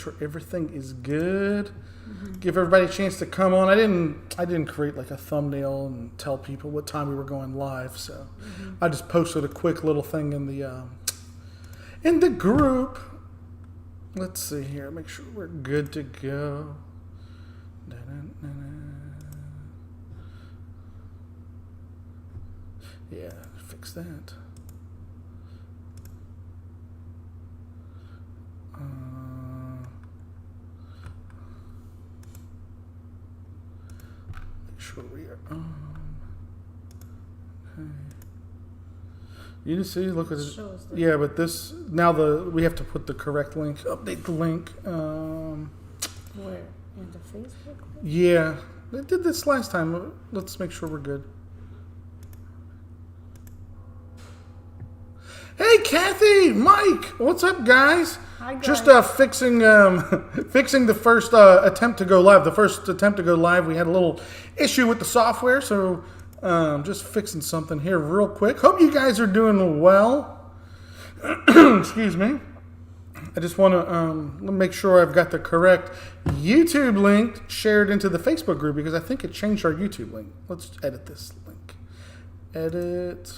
sure everything is good. Give everybody a chance to come on. I didn't create like a thumbnail and tell people what time we were going live, so I just posted a quick little thing in the group. Let's see here. Make sure we're good to go. Yeah, fix that. Make sure we are on. Okay. You see, look at it. Yeah, but this now we have to put the correct link. Update the link. Where in the Facebook? Yeah, I did this last time. Let's make sure we're good. Hey, Kathy, Mike, what's up, guys? Hi, guys. Just fixing the first attempt to go live. The first attempt to go live, we had a little issue with the software, so just fixing something here real quick. Hope you guys are doing well. Excuse me. I just want to make sure I've got the correct YouTube link shared into the Facebook group because I think it changed our YouTube link. Let's edit this link. Edit.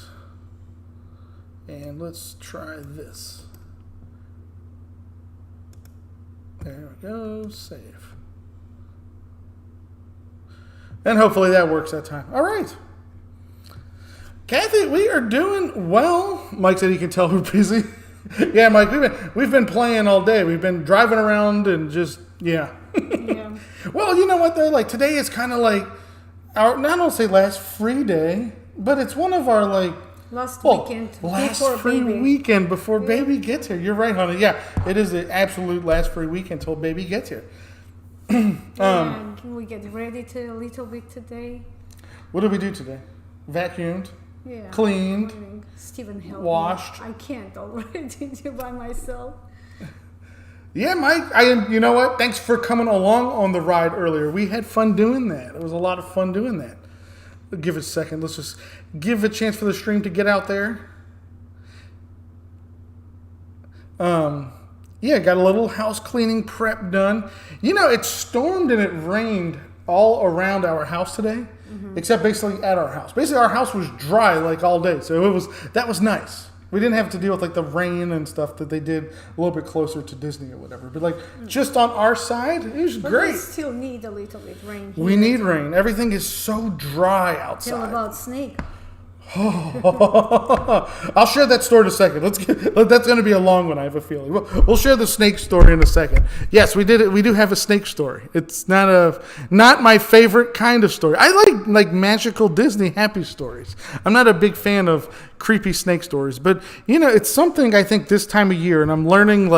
And let's try this. There we go. Save. And hopefully that works that time. All right. Kathy, we are doing well. Mike said he can tell we're busy. Yeah, Mike, we've been playing all day. We've been driving around and just, yeah. Yeah. Well, you know what, though? Like, today is kind of like our, I don't say last free day, but it's one of our, like, last weekend weekend before baby gets here. You're right, honey. Yeah, it is the absolute last free weekend till baby gets here. Can we get ready a little bit today? What did we do today? Vacuumed, Yeah. cleaned, Stephen helped washed. me. I can't already do by myself. Yeah, Mike. You know what? Thanks for coming along on the ride earlier. We had fun doing that. It was a lot of fun doing that. Give it a second. Let's just give a chance for the stream to get out there. Yeah, got a little house cleaning prep done. You know, it stormed and it rained all around our house today, except basically at our house. Basically, our house was dry like all day, so that was nice. We didn't have to deal with like the rain and stuff that they did a little bit closer to Disney or whatever. But like just on our side, it was great. We still need a little bit rain. We need rain. Everything is so dry outside. Tell about snake. I'll share that story in a second. That's going to be a long one, I have a feeling. We'll share the snake story in a second. Yes, we did it. We do have a snake story. It's not my favorite kind of story. I like magical Disney happy stories. I'm not a big fan of creepy snake stories, but you know, it's something I think this time of year, and I'm learning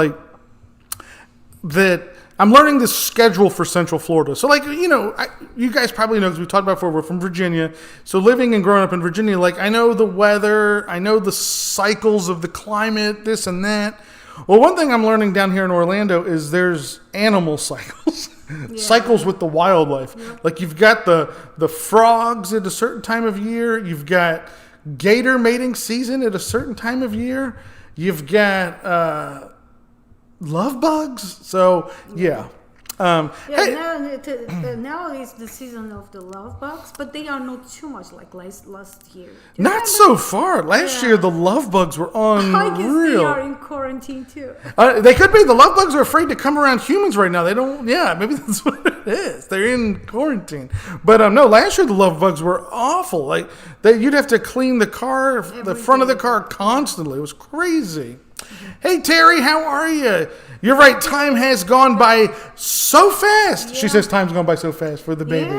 I'm learning the schedule for Central Florida. So, like, you know, you guys probably know, because we talked about before, we're from Virginia. So living and growing up in Virginia, like, I know the weather, I know the cycles of the climate, this and that. Well, one thing I'm learning down here in Orlando is there's animal cycles. Yeah. Cycles with the wildlife. Yep. Like, you've got the frogs at a certain time of year. You've got gator mating season at a certain time of year. You've got... love bugs. So yeah. Now is the season of the love bugs, but they are not too much like last year. Not so far. Last year the love bugs were unreal. I guess they are in quarantine too. They could be. The love bugs are afraid to come around humans right now. They don't. Yeah, maybe that's what it is. They're in quarantine. But no, last year the love bugs were awful. Like you'd have to clean the car, the front of the car constantly. It was crazy. Hey, Terry, how are you? You're right. Time has gone by so fast. Yeah. She says time's gone by so fast for the baby.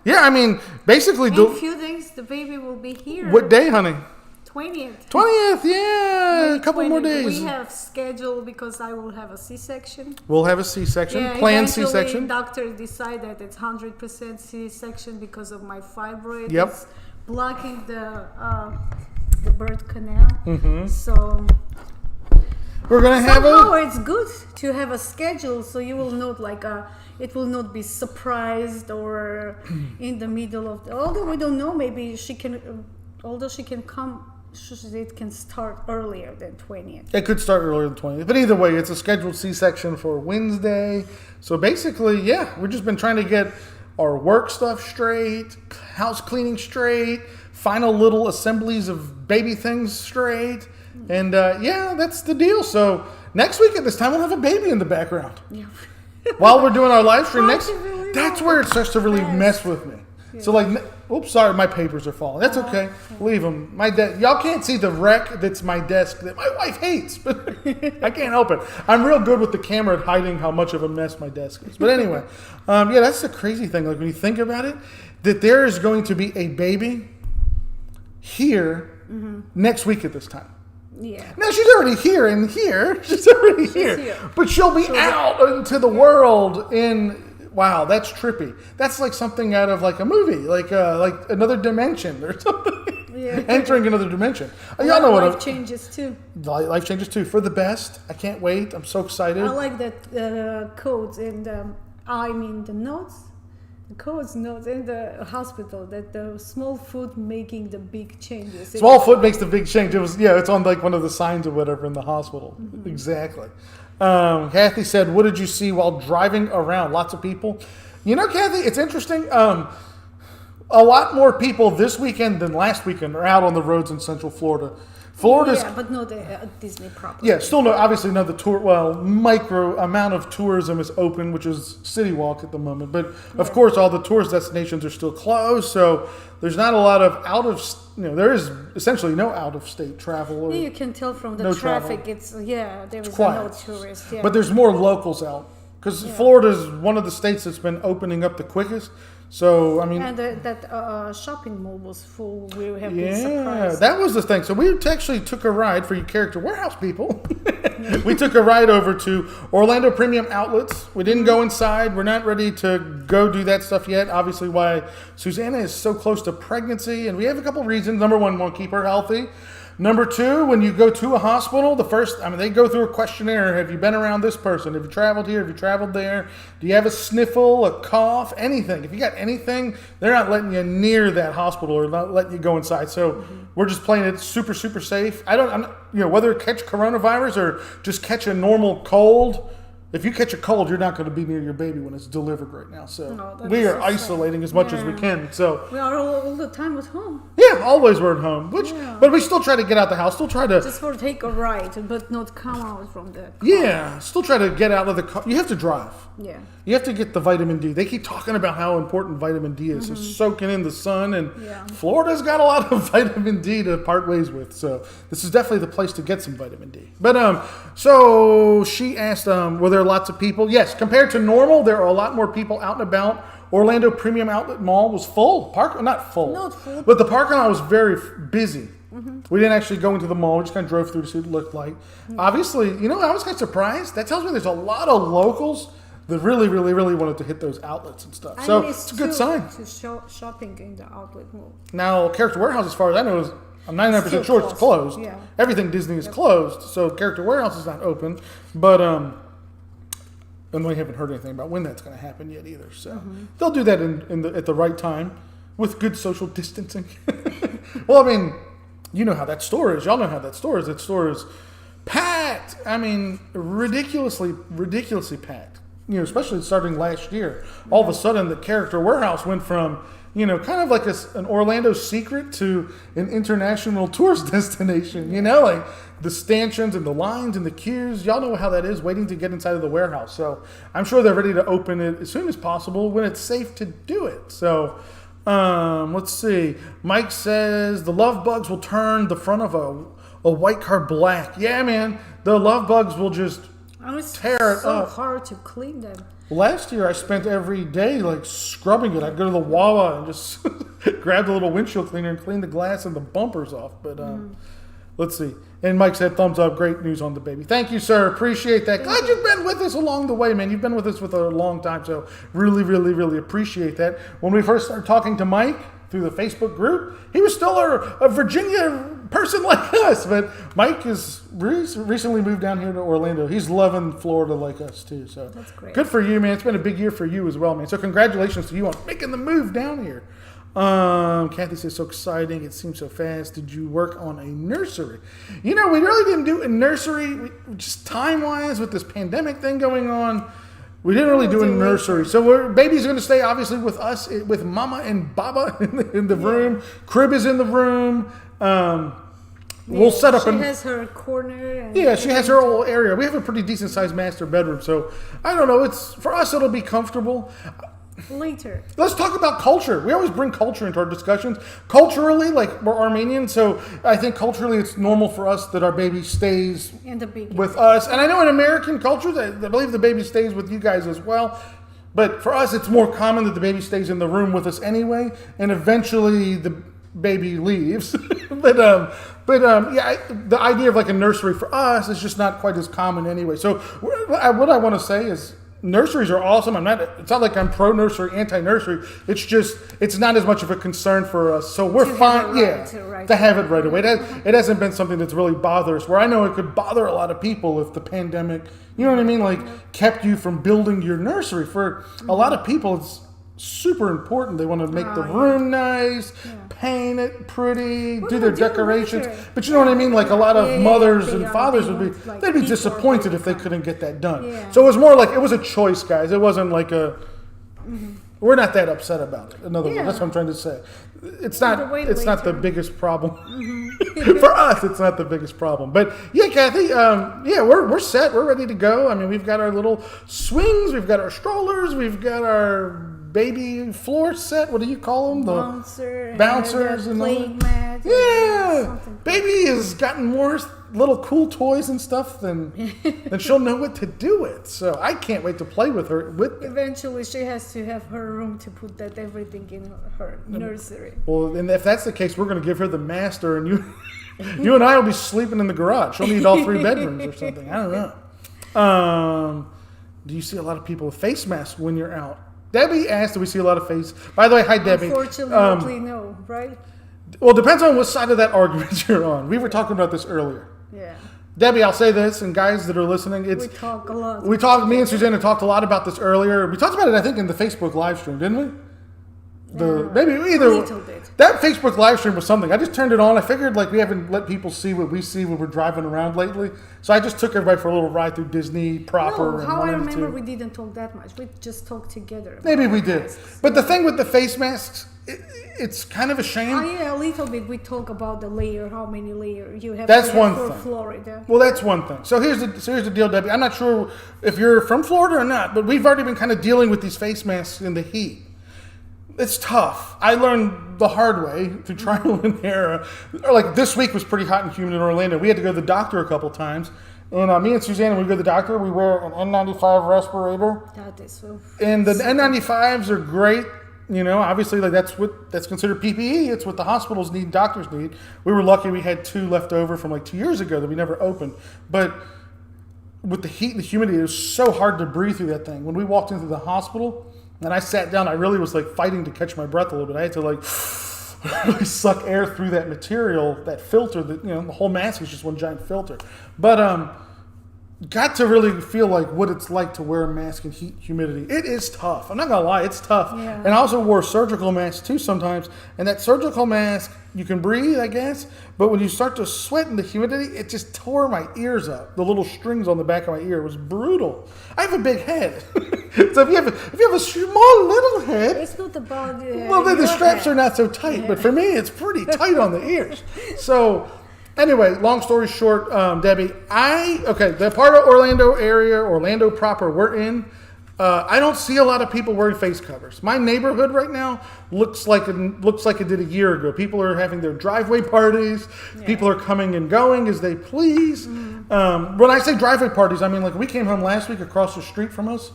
Yeah, I mean, basically... In a few days, the baby will be here. What day, honey? 20th. 20th, yeah. A couple more days. We have scheduled because I will have a C-section. We'll have a C-section. Yeah, planned C-section. Doctors decide that it's 100% C-section because of my fibroid. Yep. It's blocking the birth canal. Mm-hmm. So... We're gonna have it's good to have a schedule, so you will not it will not be surprised or in the middle of. Although we don't know, maybe she can. Although she can come it can start earlier than 20th. It could start earlier than 20th. But either way, it's a scheduled C-section for Wednesday. So basically, yeah, we've just been trying to get our work stuff straight, house cleaning straight, final little assemblies of baby things straight. And yeah, that's the deal. So next week at this time, we'll have a baby in the background. Yeah. While we're doing our live stream Hard next, to believe that's it. where it starts to really Yes. mess with me. So like, oops, sorry, my papers are falling. That's okay. Leave them. Y'all can't see the wreck that's my desk that my wife hates, but I can't help it. I'm real good with the camera at hiding how much of a mess my desk is. But anyway, yeah, that's the crazy thing. Like when you think about it, that there is going to be a baby here next week at this time. Yeah. Now she's already here and here. She's already here. But she'll be out into the world in. Wow, that's trippy. That's like something out of like a movie, like another dimension or something. Yeah. Entering another dimension. Y'all know what life changes too. life changes too for the best. I can't wait. I'm so excited. I like that codes and the notes. The codes notes in the hospital that the small foot making the big changes. Small foot makes the big change. It's on like one of the signs or whatever in the hospital. Exactly. Kathy said, "What did you see while driving around? Lots of people." You know, Kathy, it's interesting. A lot more people this weekend than last weekend are out on the roads in Central Florida. Florida's Yeah, but not Disney property. Yeah, still obviously the tour. Well, micro amount of tourism is open, which is City Walk at the moment. But of course, all the tourist destinations are still closed, so there's not a lot of there is essentially no out of state travel. Or, Yeah, you can tell from the no traffic. travel. There is quiet. no tourists. Yeah. But there's more locals out because Florida is one of the states that's been opening up the quickest. So I mean, and that shopping mall was full. We have been yeah, surprised. that was the thing. So we actually took a ride for you Character Warehouse people. We took a ride over to Orlando Premium Outlets. We didn't go inside. We're not ready to go do that stuff yet. Obviously, why Susanna is so close to pregnancy, and we have a couple reasons. Number one, we want to keep her healthy. Number two, when you go to a hospital, they go through a questionnaire. Have you been around this person? Have you traveled here? Have you traveled there? Do you have a sniffle, a cough, anything? If you got anything, they're not letting you near that hospital or not letting you go inside. So we're just playing it super, super safe. Whether catch coronavirus or just catch a normal cold. If you catch a cold, you're not going to be near your baby when it's delivered right now. So we are isolating as much as we can. So we are all the time at home. Yeah, always we're at home. But we still try to get out the house. Still try to just for take a ride, but not come out from the car. Yeah, still try to get out of the car. You have to drive. Yeah. You have to get the vitamin D. They keep talking about how important vitamin D is. It's soaking in the sun, and Florida's got a lot of vitamin D to part ways with. So this is definitely the place to get some vitamin D. But so she asked, were there lots of people? Yes, compared to normal, there are a lot more people out and about. Orlando Premium Outlet Mall was full. Not full. But the parking lot was very busy. We didn't actually go into the mall. We just kind of drove through to see what it looked like. Obviously, I was kind of surprised. That tells me there's a lot of locals that really, really, really wanted to hit those outlets and stuff. So it's a good sign. To shopping in the outlet mall. Now, Character Warehouse, as far as I know, I'm 99% sure it's closed. Yeah. Everything Disney is closed, so Character Warehouse is not open. But and we haven't heard anything about when that's going to happen yet either. So they'll do that at the right time with good social distancing. Well, I mean, you know how that store is. Y'all know how that store is. That store is packed. I mean, ridiculously packed. Especially starting last year. All of a sudden, the Character Warehouse went from, kind of like an Orlando secret to an international tourist destination. Like the stanchions and the lines and the queues. Y'all know how that is, waiting to get inside of the warehouse. So I'm sure they're ready to open it as soon as possible when it's safe to do it. So let's see. Mike says the love bugs will turn the front of a white car black. Yeah, man. The love bugs will just tear it up. It's so hard to clean them. Last year, I spent every day scrubbing it. I'd go to the Wawa and just grab the little windshield cleaner and clean the glass and the bumpers off. But let's see. And Mike said, thumbs up. Great news on the baby. Thank you, sir. Appreciate that. Glad you've been with us along the way, man. You've been with us for a long time. So really, really, really appreciate that. When we first started talking to Mike through the Facebook group, he was still a Virginia person like us. But Mike has recently moved down here to Orlando. He's loving Florida like us, too. So that's great. Good for you, man. It's been a big year for you as well, man. So congratulations to you on making the move down here. Kathy says, so exciting. It seems so fast. Did you work on a nursery? We really didn't do a nursery. Just time-wise, with this pandemic thing going on, we didn't really do a nursery. So baby's going to stay, obviously, with us, with Mama and Baba in the room. Crib is in the room. We'll set up. She has her corner. She has her whole area. We have a pretty decent sized master bedroom, so I don't know. For us, it'll be comfortable. Later. Let's talk about culture. We always bring culture into our discussions. Culturally, like we're Armenian, so I think culturally it's normal for us that our baby stays with us. And I know in American cultures, I believe the baby stays with you guys as well. But for us, it's more common that the baby stays in the room with us anyway, and eventually the baby leaves. The idea of like a nursery for us is just not quite as common anyway. So what I want to say is nurseries are awesome. It's not like I'm pro nursery, anti nursery. It's not as much of a concern for us. So we're fine, to have it right away. It hasn't been something that's really bothered us. Where I know it could bother a lot of people if the pandemic, you know what I mean, like kept you from building your nursery. For a lot of people, it's super important. They want to make the room nice, paint it pretty, do their decorations. But you know what I mean? Like a lot of mothers and fathers they'd be disappointed if they couldn't get that done. Yeah. So it was more like, it was a choice, guys. It wasn't like we're not that upset about it. In other words, that's what I'm trying to say. It's not the biggest problem. For us, it's not the biggest problem. But yeah, Kathy, we're set. We're ready to go. I mean, we've got our little swings, we've got our strollers, we've got our baby floor set. What do you call them? Bouncers and playing mat. Yeah, baby has gotten more little cool toys and stuff than she'll know what to do with. So I can't wait to play with her. Eventually, she has to have her room to put everything in her nursery. Well, and if that's the case, we're going to give her the master, and you and I will be sleeping in the garage. She'll need all 3 bedrooms or something. I don't know. Do you see a lot of people with face masks when you're out? Debbie asked, do we see a lot of face? By the way, hi, Debbie. Unfortunately, no, right? Well, it depends on what side of that argument you're on. We were talking about this earlier. Yeah. Debbie, I'll say this, and guys that are listening, we talk a lot. Me and Susanna talked a lot about this earlier. We talked about it, I think, in the Facebook live stream, didn't we? Maybe either. A little bit. That Facebook live stream was something. I just turned it on. I figured like we haven't let people see what we see when we're driving around lately. So I just took everybody for a little ride through Disney proper. No, how I remember we didn't talk that much. We just talked together. Maybe we did. Masks. But the thing with the face masks, it's kind of a shame. A little bit. We talk about the layer, how many layers you have. That's one for thing. Florida. Well, that's one thing. So here's the deal, Debbie. I'm not sure if you're from Florida or not, but we've already been kind of dealing with these face masks in the heat. It's tough. I learned the hard way through trial and error. Like this week was pretty hot and humid in Orlando. We had to go to the doctor a couple times. And me and Susanna, when we go to the doctor, we wear an N95 respirator. That is so. And the N95s are great. Obviously, like that's considered PPE. It's what the hospitals need, doctors need. We were lucky we had 2 left over from like 2 years ago that we never opened. But with the heat and the humidity, it was so hard to breathe through that thing. When we walked into the hospital, and I sat down, I really was like fighting to catch my breath a little bit. I had to like really suck air through that material, that filter. That the whole mask is just one giant filter. But got to really feel like what it's like to wear a mask in heat, humidity. It is tough. I'm not gonna lie, it's tough. Yeah. And I also wore surgical masks too sometimes. And that surgical mask, you can breathe, I guess, but when you start to sweat in the humidity, it just tore my ears up. The little strings on the back of my ear, it was brutal. I have a big head. So if you have a small little head, it's not about well, then the straps are not so tight. Yeah. But for me, it's pretty tight on the ears. So anyway, long story short, Debbie, the part of Orlando area, Orlando proper, we're in. I don't see a lot of people wearing face covers. My neighborhood right now looks like it did a year ago. People are having their driveway parties. Yeah. People are coming and going as they please. Mm-hmm. When I say driveway parties, I mean like we came home last week across the street from us.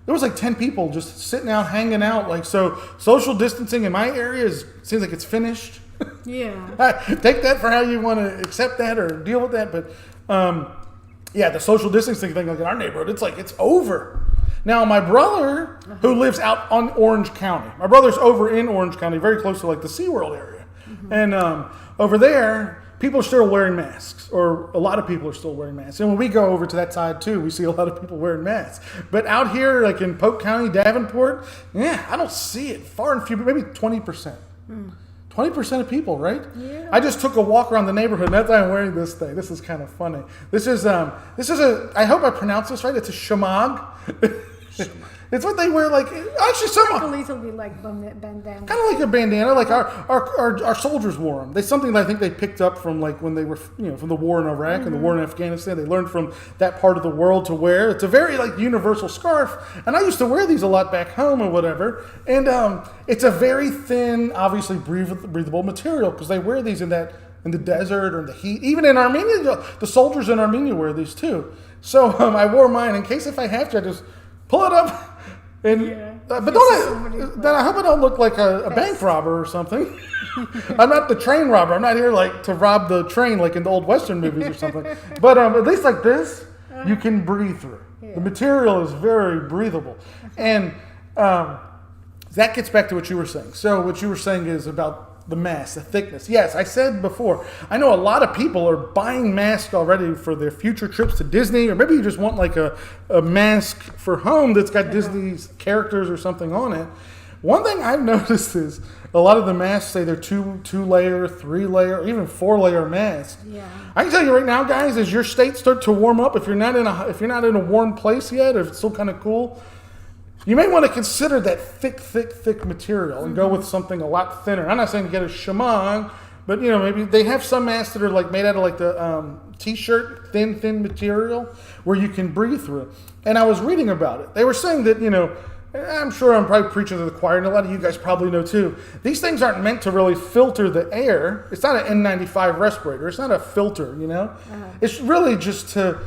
There was like 10 people just sitting out, hanging out. Like so, social distancing in my area seems like it's finished. Yeah. Take that for how you want to accept that or deal with that. But the social distancing thing, like in our neighborhood, it's over. Now, my brother, who lives out on Orange County, my brother's over in Orange County, very close to like the SeaWorld area. Mm-hmm. And over there, people are still wearing masks, or a lot of people are still wearing masks. And when we go over to that side too, we see a lot of people wearing masks. But out here, like in Polk County, Davenport, I don't see it. Far and few, maybe 20%. 20% of people, right? Yeah. I just took a walk around the neighborhood, and that's why I'm wearing this thing. This is kind of funny. This is a, I hope I pronounce this right. It's a shamag. It's what they wear, like, actually some, Like a little bit like bandana. kind of like a bandana, like our soldiers wore them. They something that I think they picked up from like when they were, from the war in Iraq and the war in Afghanistan. They learned from that part of the world to wear. It's a very like universal scarf, and I used to wear these a lot back home or whatever. And it's a very thin, obviously breathable material because they wear these in the desert or in the heat. Even in Armenia, the soldiers in Armenia wear these too. So I wore mine in case if I have to, I just pull it up. And but then I hope I don't look like a bank robber or something. I'm not the train robber. I'm not here like to rob the train like in the old Western movies or something. But at least like this, you can breathe through. Yeah. The material is very breathable, and that gets back to what you were saying. So what you were saying is about the mask, the thickness. Yes, I said before, I know a lot of people are buying masks already for their future trips to Disney, or maybe you just want like a mask for home that's got Disney's characters or something on it. One thing I've noticed is a lot of the masks say they're two layer, 3 layer, even 4 layer masks. Yeah. I can tell you right now, guys, as your state start to warm up, if you're not in a warm place yet, or if it's still kind of cool, you may want to consider that thick material and go with something a lot thinner. I'm not saying to get a shamag, but maybe they have some masks that are like made out of like the t-shirt thin material where you can breathe through it. And I was reading about it. They were saying that I'm sure I'm probably preaching to the choir, and a lot of you guys probably know too. These things aren't meant to really filter the air. It's not an N95 respirator. It's not a filter. It's really just to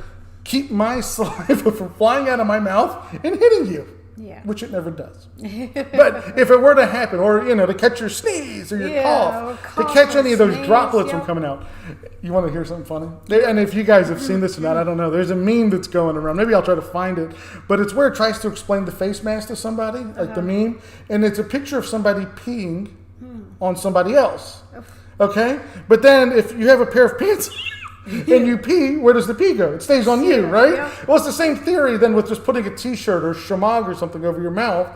keep my saliva from flying out of my mouth and hitting you. Yeah. Which it never does. But if it were to happen, or to catch your sneeze or your cough, to catch any of those droplets from coming out. You want to hear something funny? And if you guys have seen this or not, I don't know. There's a meme that's going around. Maybe I'll try to find it. But it's where it tries to explain the face mask to somebody, like the meme. And it's a picture of somebody peeing on somebody else. Okay? But then if you have a pair of pants and you pee, where does the pee go? It stays on you, right? Yeah. Well, it's the same theory then with just putting a t-shirt or shamag or something over your mouth.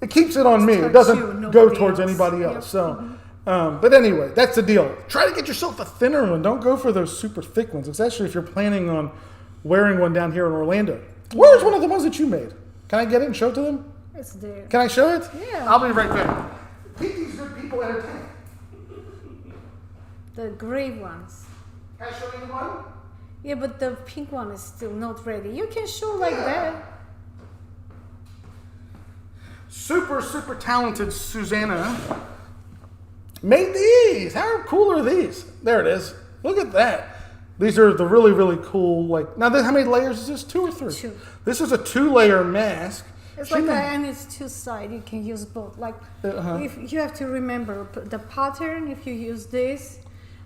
It keeps it on me. It doesn't go towards anybody else. So, but anyway, that's the deal. Try to get yourself a thinner one. Don't go for those super thick ones, especially if you're planning on wearing one down here in Orlando. Where's one of the ones that you made? Can I get it and show it to them? It's there. Can I show it? Yeah. I'll be right back. Keep these good people entertained. The gray ones. Can I show you one? Yeah, but the pink one is still not ready. You can show like that. Super talented Susanna made these. How cool are these? There it is. Look at that. These are the really cool, like, now how many layers is this? 2 or 3? 2. This is a 2-layer mask. It's like that, and it's 2 sides. You can use both. Like, if you have to remember the pattern, if you use this,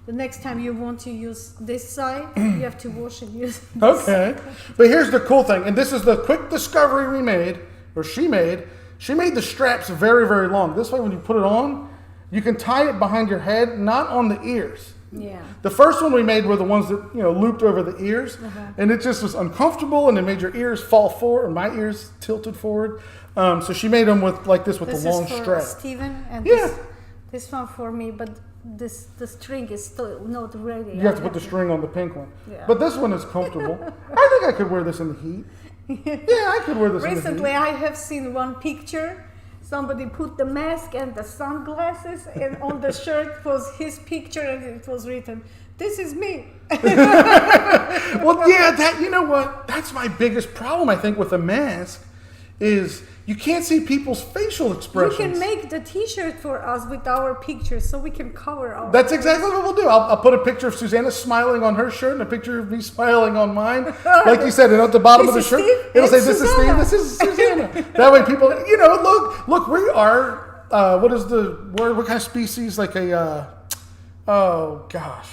the next time you want to use this side, you have to wash and use this. Okay. But here's the cool thing, and this is the quick discovery we made, or she made. She made the straps very long. This way, when you put it on, you can tie it behind your head, not on the ears. Yeah. The first one we made were the ones that, looped over the ears, and it just was uncomfortable, and it made your ears fall forward, or my ears tilted forward. So she made them with the long strap. This is for Steven, and this one for me, but the string is still not ready. You have to put the string on the pink one. Yeah. But this one is comfortable. I think I could wear this in the heat. Yeah, I could wear this in the heat. Recently, I have seen one picture. Somebody put the mask and the sunglasses, and on the shirt was his picture, and it was written, "This is me." Well, yeah, you know what? That's my biggest problem, I think, with a mask is you can't see people's facial expressions. You can make the T-shirt for us with our pictures, so we can cover our. That's exactly what we'll do. I'll put a picture of Susanna smiling on her shirt and a picture of me smiling on mine. Like you said, at the bottom of the shirt, it'll say, "This is Steve. This is Susanna." That way, people, look, we are. What is the word? What kind of species? Like oh gosh.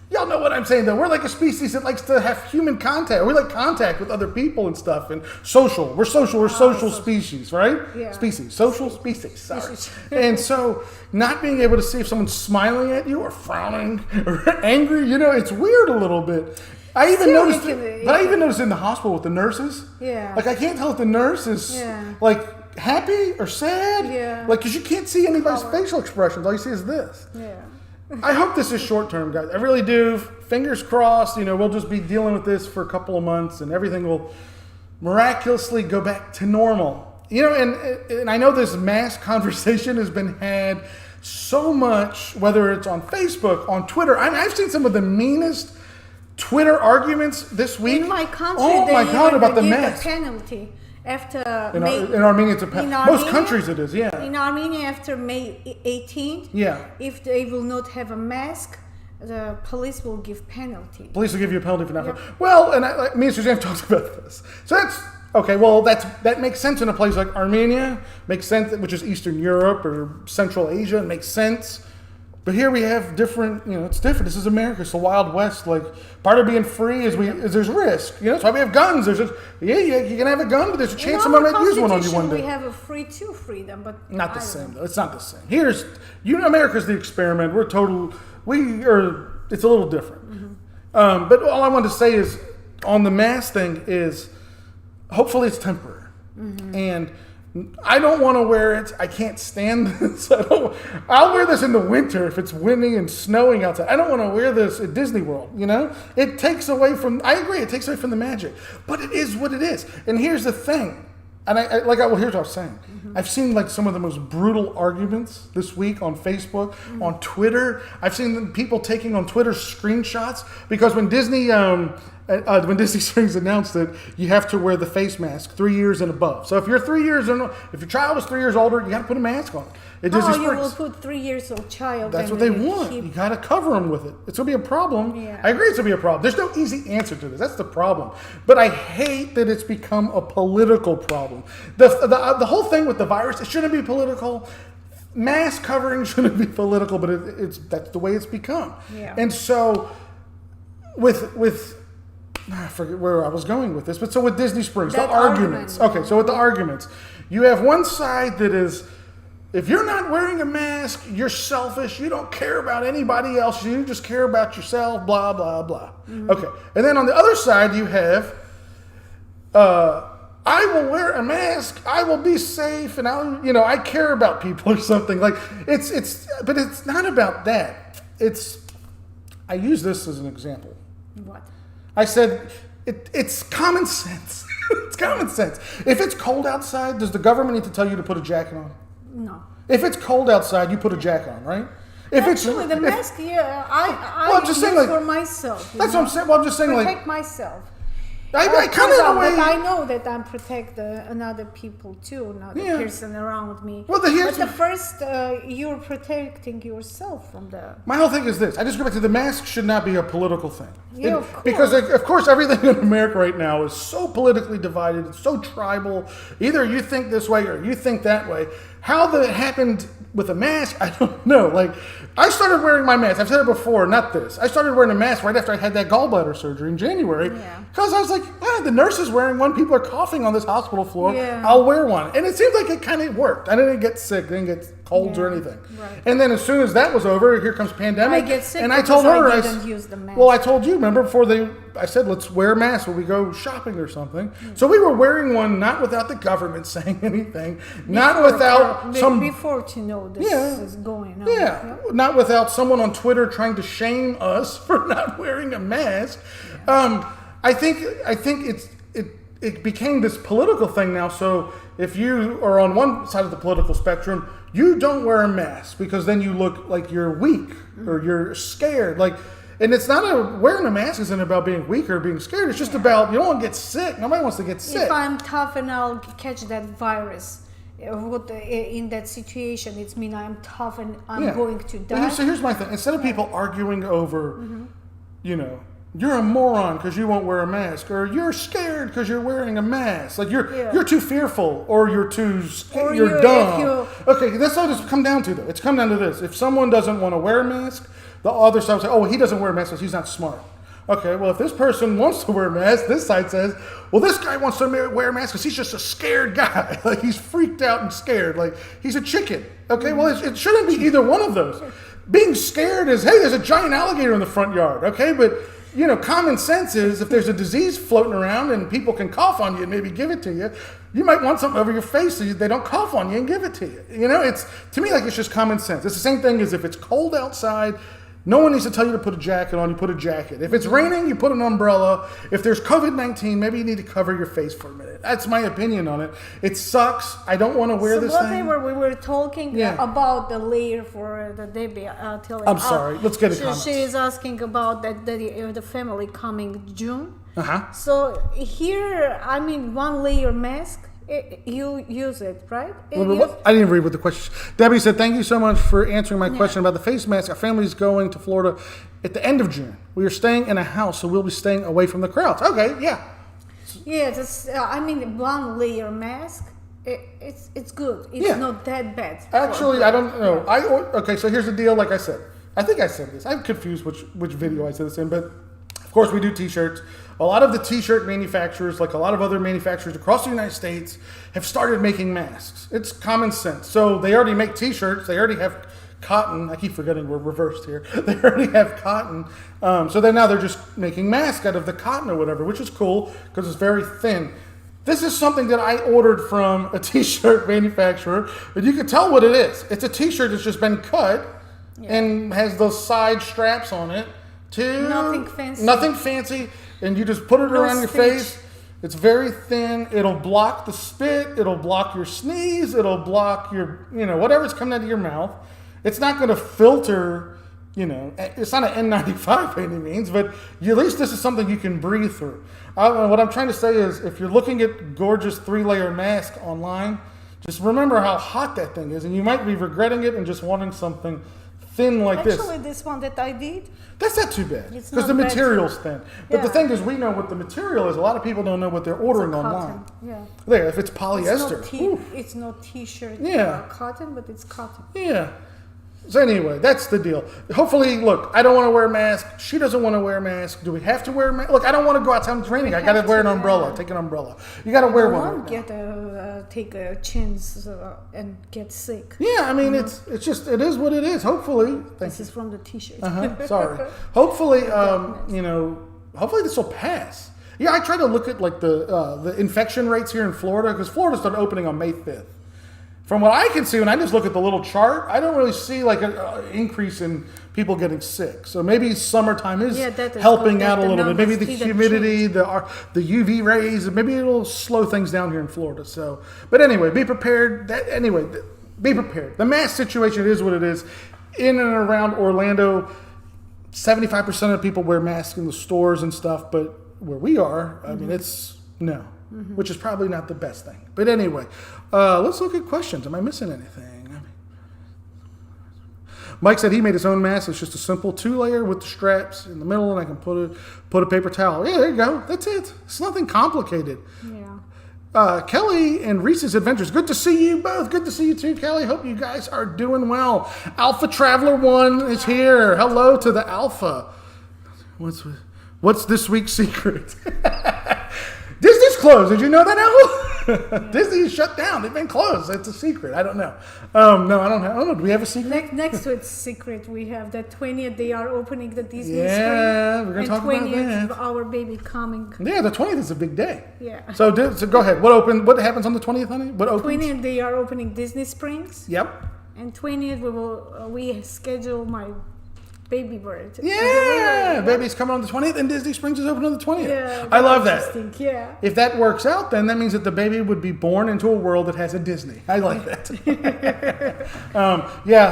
Y'all know what I'm saying, though. We're like a species that likes to have human contact. We like contact with other people and stuff. And social. We're social. We're social species, right? Yeah. Species. Social species. Sorry. And so not being able to see if someone's smiling at you or frowning or angry, it's weird a little bit. I even noticed in the hospital with the nurses. Yeah. Like, I can't tell if the nurse is, like, happy or sad. Yeah. Like, because you can't see anybody's Color. facial expressions. All you see is this. Yeah. I hope this is short term, guys. I really do. Fingers crossed. We'll just be dealing with this for a couple of months, and everything will miraculously go back to normal. And I know this mask conversation has been had so much, whether it's on Facebook, on Twitter. I've seen some of the meanest Twitter arguments this week. In my country, oh they my God, even about the give mask. a penalty after In May. Armenia, it's a penalty. In Most Armenia? countries it is, yeah. In Armenia, after May 18th, Yeah. if they will not have a mask, the police will give penalty. Police will give you a penalty for not. Yep. Well, and me and Suzanne talked about this. So that's okay. Well, that makes sense in a place like Armenia. Makes sense, which is Eastern Europe or Central Asia. It makes sense. But here we have different. It's different. This is America. It's the Wild West. Like, part of being free is there's risk. That's why we have guns. There's you can have a gun, but there's a chance someone might use one on you one day. We have a freedom, but Not the same though. It's not the same. America's the experiment. It's a little different. Mm-hmm. But all I wanted to say is on the mask thing is hopefully it's temporary. Mm-hmm. And I don't want to wear it. I can't stand this. I'll wear this in the winter if it's windy and snowing outside. I don't want to wear this at Disney World, It takes away from, I agree, it takes away from the magic. But it is what it is. And here's the thing. And here's what I was saying. Mm-hmm. I've seen like some of the most brutal arguments this week on Facebook, on Twitter. I've seen people taking on Twitter screenshots because when Disney Springs announced that you have to wear the face mask 3 years and above. So if you're 3 years and if your child is 3 years older, you got to put a mask on. At Disney you Springs. will put 3 years old child. That's and what they you want. keep- You got to cover them with it. It's going to be a problem. Yeah. I agree it's going to be a problem. There's no easy answer to this. That's the problem. But I hate that it's become a political problem. The whole thing with the virus, it shouldn't be political. Mask covering shouldn't be political, but that's the way it's become. Yeah. And so with I forget where I was going with this, but so with Disney Springs, That the arguments. argument. Okay, so with the arguments, you have one side that is, if you're not wearing a mask, you're selfish. You don't care about anybody else. You just care about yourself, blah, blah, blah. Mm-hmm. Okay. And then on the other side, you have, I will wear a mask. I will be safe. And I care about people or something. Like but it's not about that. I use this as an example. What? I said, it's common sense. It's common sense. If it's cold outside, does the government need to tell you to put a jacket on? No. If it's cold outside, you put a jacket on, right? Actually, the mask, I Well, I'm just saying, use like, for myself. That's what I'm saying. Well, I'm just saying, Protect like, myself. I kind of in a But I way. know that I'm protect another people too, another Yeah. person around me. Well, but the first, you're protecting yourself from the. My whole thing is this. I just go back to the mask should not be a political thing. Yeah, of course. Because, of course, everything in America right now is so politically divided. It's so tribal. Either you think this way or you think that way. How that happened with a mask, I don't know. Like, I started wearing my mask. I've said it before, not this. I started wearing a mask right after I had that gallbladder surgery in January. Yeah. Because I was like, the nurse is wearing one. People are coughing on this hospital floor. Yeah. I'll wear one. And it seemed like it kind of worked. I didn't get sick. I didn't get colds or Yeah, anything. right. And then as soon as that was over, here comes pandemic. I get sick and I because told her, I didn't use the mask. Well, I told you, remember, I said, let's wear a mask when we go shopping or something. So we were wearing one, not without the government saying anything, not without before to know this is going on. Yeah, not without someone on Twitter trying to shame us for not wearing a mask. Yeah. I think it became this political thing now. So if you are on one side of the political spectrum, you don't wear a mask because then you look like you're weak or you're scared. And it's not wearing a mask isn't about being weak or being scared. It's just about you don't want to get sick. Nobody wants to get sick. If I'm tough and I'll catch that virus, in that situation, it's mean I'm tough and I'm going to die. So here's my thing. Instead of people arguing over, you're a moron because you won't wear a mask, or you're scared because you're wearing a mask. Like you're too fearful, or you're you're dumb. Okay, that's all it's come down to though. It's come down to this. If someone doesn't want to wear a mask, the other side will say, oh, he doesn't wear a mask because he's not smart. Okay, well, if this person wants to wear a mask, this side says, well, this guy wants to wear a mask because he's just a scared guy. Like, he's freaked out and scared. Like, he's a chicken. Okay, well, it shouldn't be either one of those. Being scared is, hey, there's a giant alligator in the front yard. Okay, but common sense is if there's a disease floating around and people can cough on you and maybe give it to you, you might want something over your face so they don't cough on you and give it to you. It's to me like it's just common sense. It's the same thing as if it's cold outside. No one needs to tell you to put a jacket on. You put a jacket. If it's raining, you put an umbrella. If there's COVID-19, maybe you need to cover your face for a minute. That's my opinion on it. It sucks. I don't want to wear this thing. We were talking about the layer for the Debbie. I'm sorry. Let's get a comment. She is asking about the family coming June. Uh-huh. So here, one layer mask. You use it, right? I didn't read what the question. Debbie said, "Thank you so much for answering my question about the face mask. Our family is going to Florida at the end of June. We are staying in a house, so we'll be staying away from the crowds." Okay, yeah. Yeah, one layer mask. It's good. It's not that bad. Actually, I don't know. Okay, so here's the deal. Like I said, I think I said this. I'm confused which video I said this in, but of course we do T-shirts. A lot of the T-shirt manufacturers, like a lot of other manufacturers across the United States, have started making masks. It's common sense. So they already make T-shirts. They already have cotton. I keep forgetting we're reversed here. They already have cotton. So now they're just making masks out of the cotton or whatever, which is cool because it's very thin. This is something that I ordered from a T-shirt manufacturer, and you can tell what it is. It's a T-shirt that's just been cut and has those side straps on it. Nothing fancy. And you just put it around your face. It's very thin. It'll block the spit. It'll block your sneeze. It'll block your, whatever's coming out of your mouth. It's not going to filter, it's not an N95 by any means, but at least this is something you can breathe through. What I'm trying to say is if you're looking at gorgeous 3-layer mask online, just remember how hot that thing is. And you might be regretting it and just wanting something thin like this. Actually, this one that I did. That's not too bad because the material's thin. But the thing is, we know what the material is. A lot of people don't know what they're ordering online. Yeah. There, if it's polyester. It's not T-shirt. Cotton, but it's cotton. Yeah. So anyway, that's the deal. Hopefully, look, I don't want to wear a mask. She doesn't want to wear a mask. Do we have to wear a mask? Look, I don't want to go outside when it's raining. I got to wear an umbrella. Take an umbrella. You got to wear one. Take a chance and get sick. Yeah, it's just it is what it is. Hopefully, this is from the T-shirt. Sorry. Hopefully, hopefully this will pass. Yeah, I try to look at like the infection rates here in Florida because Florida started opening on May 5th. From what I can see, when I just look at the little chart, I don't really see like an increase in people getting sick. So maybe summertime is helping out a little bit. Maybe the humidity, the UV rays, maybe it'll slow things down here in Florida. So, but anyway, be prepared. Be prepared. The mask situation is what it is. In and around Orlando, 75% of people wear masks in the stores and stuff, but where we are, it's no. Which is probably not the best thing. But anyway, let's look at questions. Am I missing anything? Mike said he made his own mask. It's just a simple 2-layer with the straps in the middle, and I can put a paper towel. Yeah, there you go. That's it. It's nothing complicated. Yeah. Kelly and Reese's Adventures. Good to see you both. Good to see you too, Kelly. Hope you guys are doing well. Alpha Traveler 1 is here. Hello to the Alpha. What's this week's secret? Disney's closed. Did you know that, Al? Disney is shut down. They've been closed. It's a secret. I don't know. No, I don't know. Do we have a secret? Next to its secret, we have the 20th. They are opening the Disney screen. Yeah, we're going to talk about that. Our baby coming. Yeah, the 20th is a big day. Yeah. So go ahead. What happens on the 20th, honey? What opens? 20th, they are opening Disney Springs. Yep. And 20th, we schedule my baby bird. Yeah, baby's coming on the 20th, and Disney Springs is open on the 20th. Yeah, I love that. Yeah. If that works out, then that means that the baby would be born into a world that has a Disney. I like that.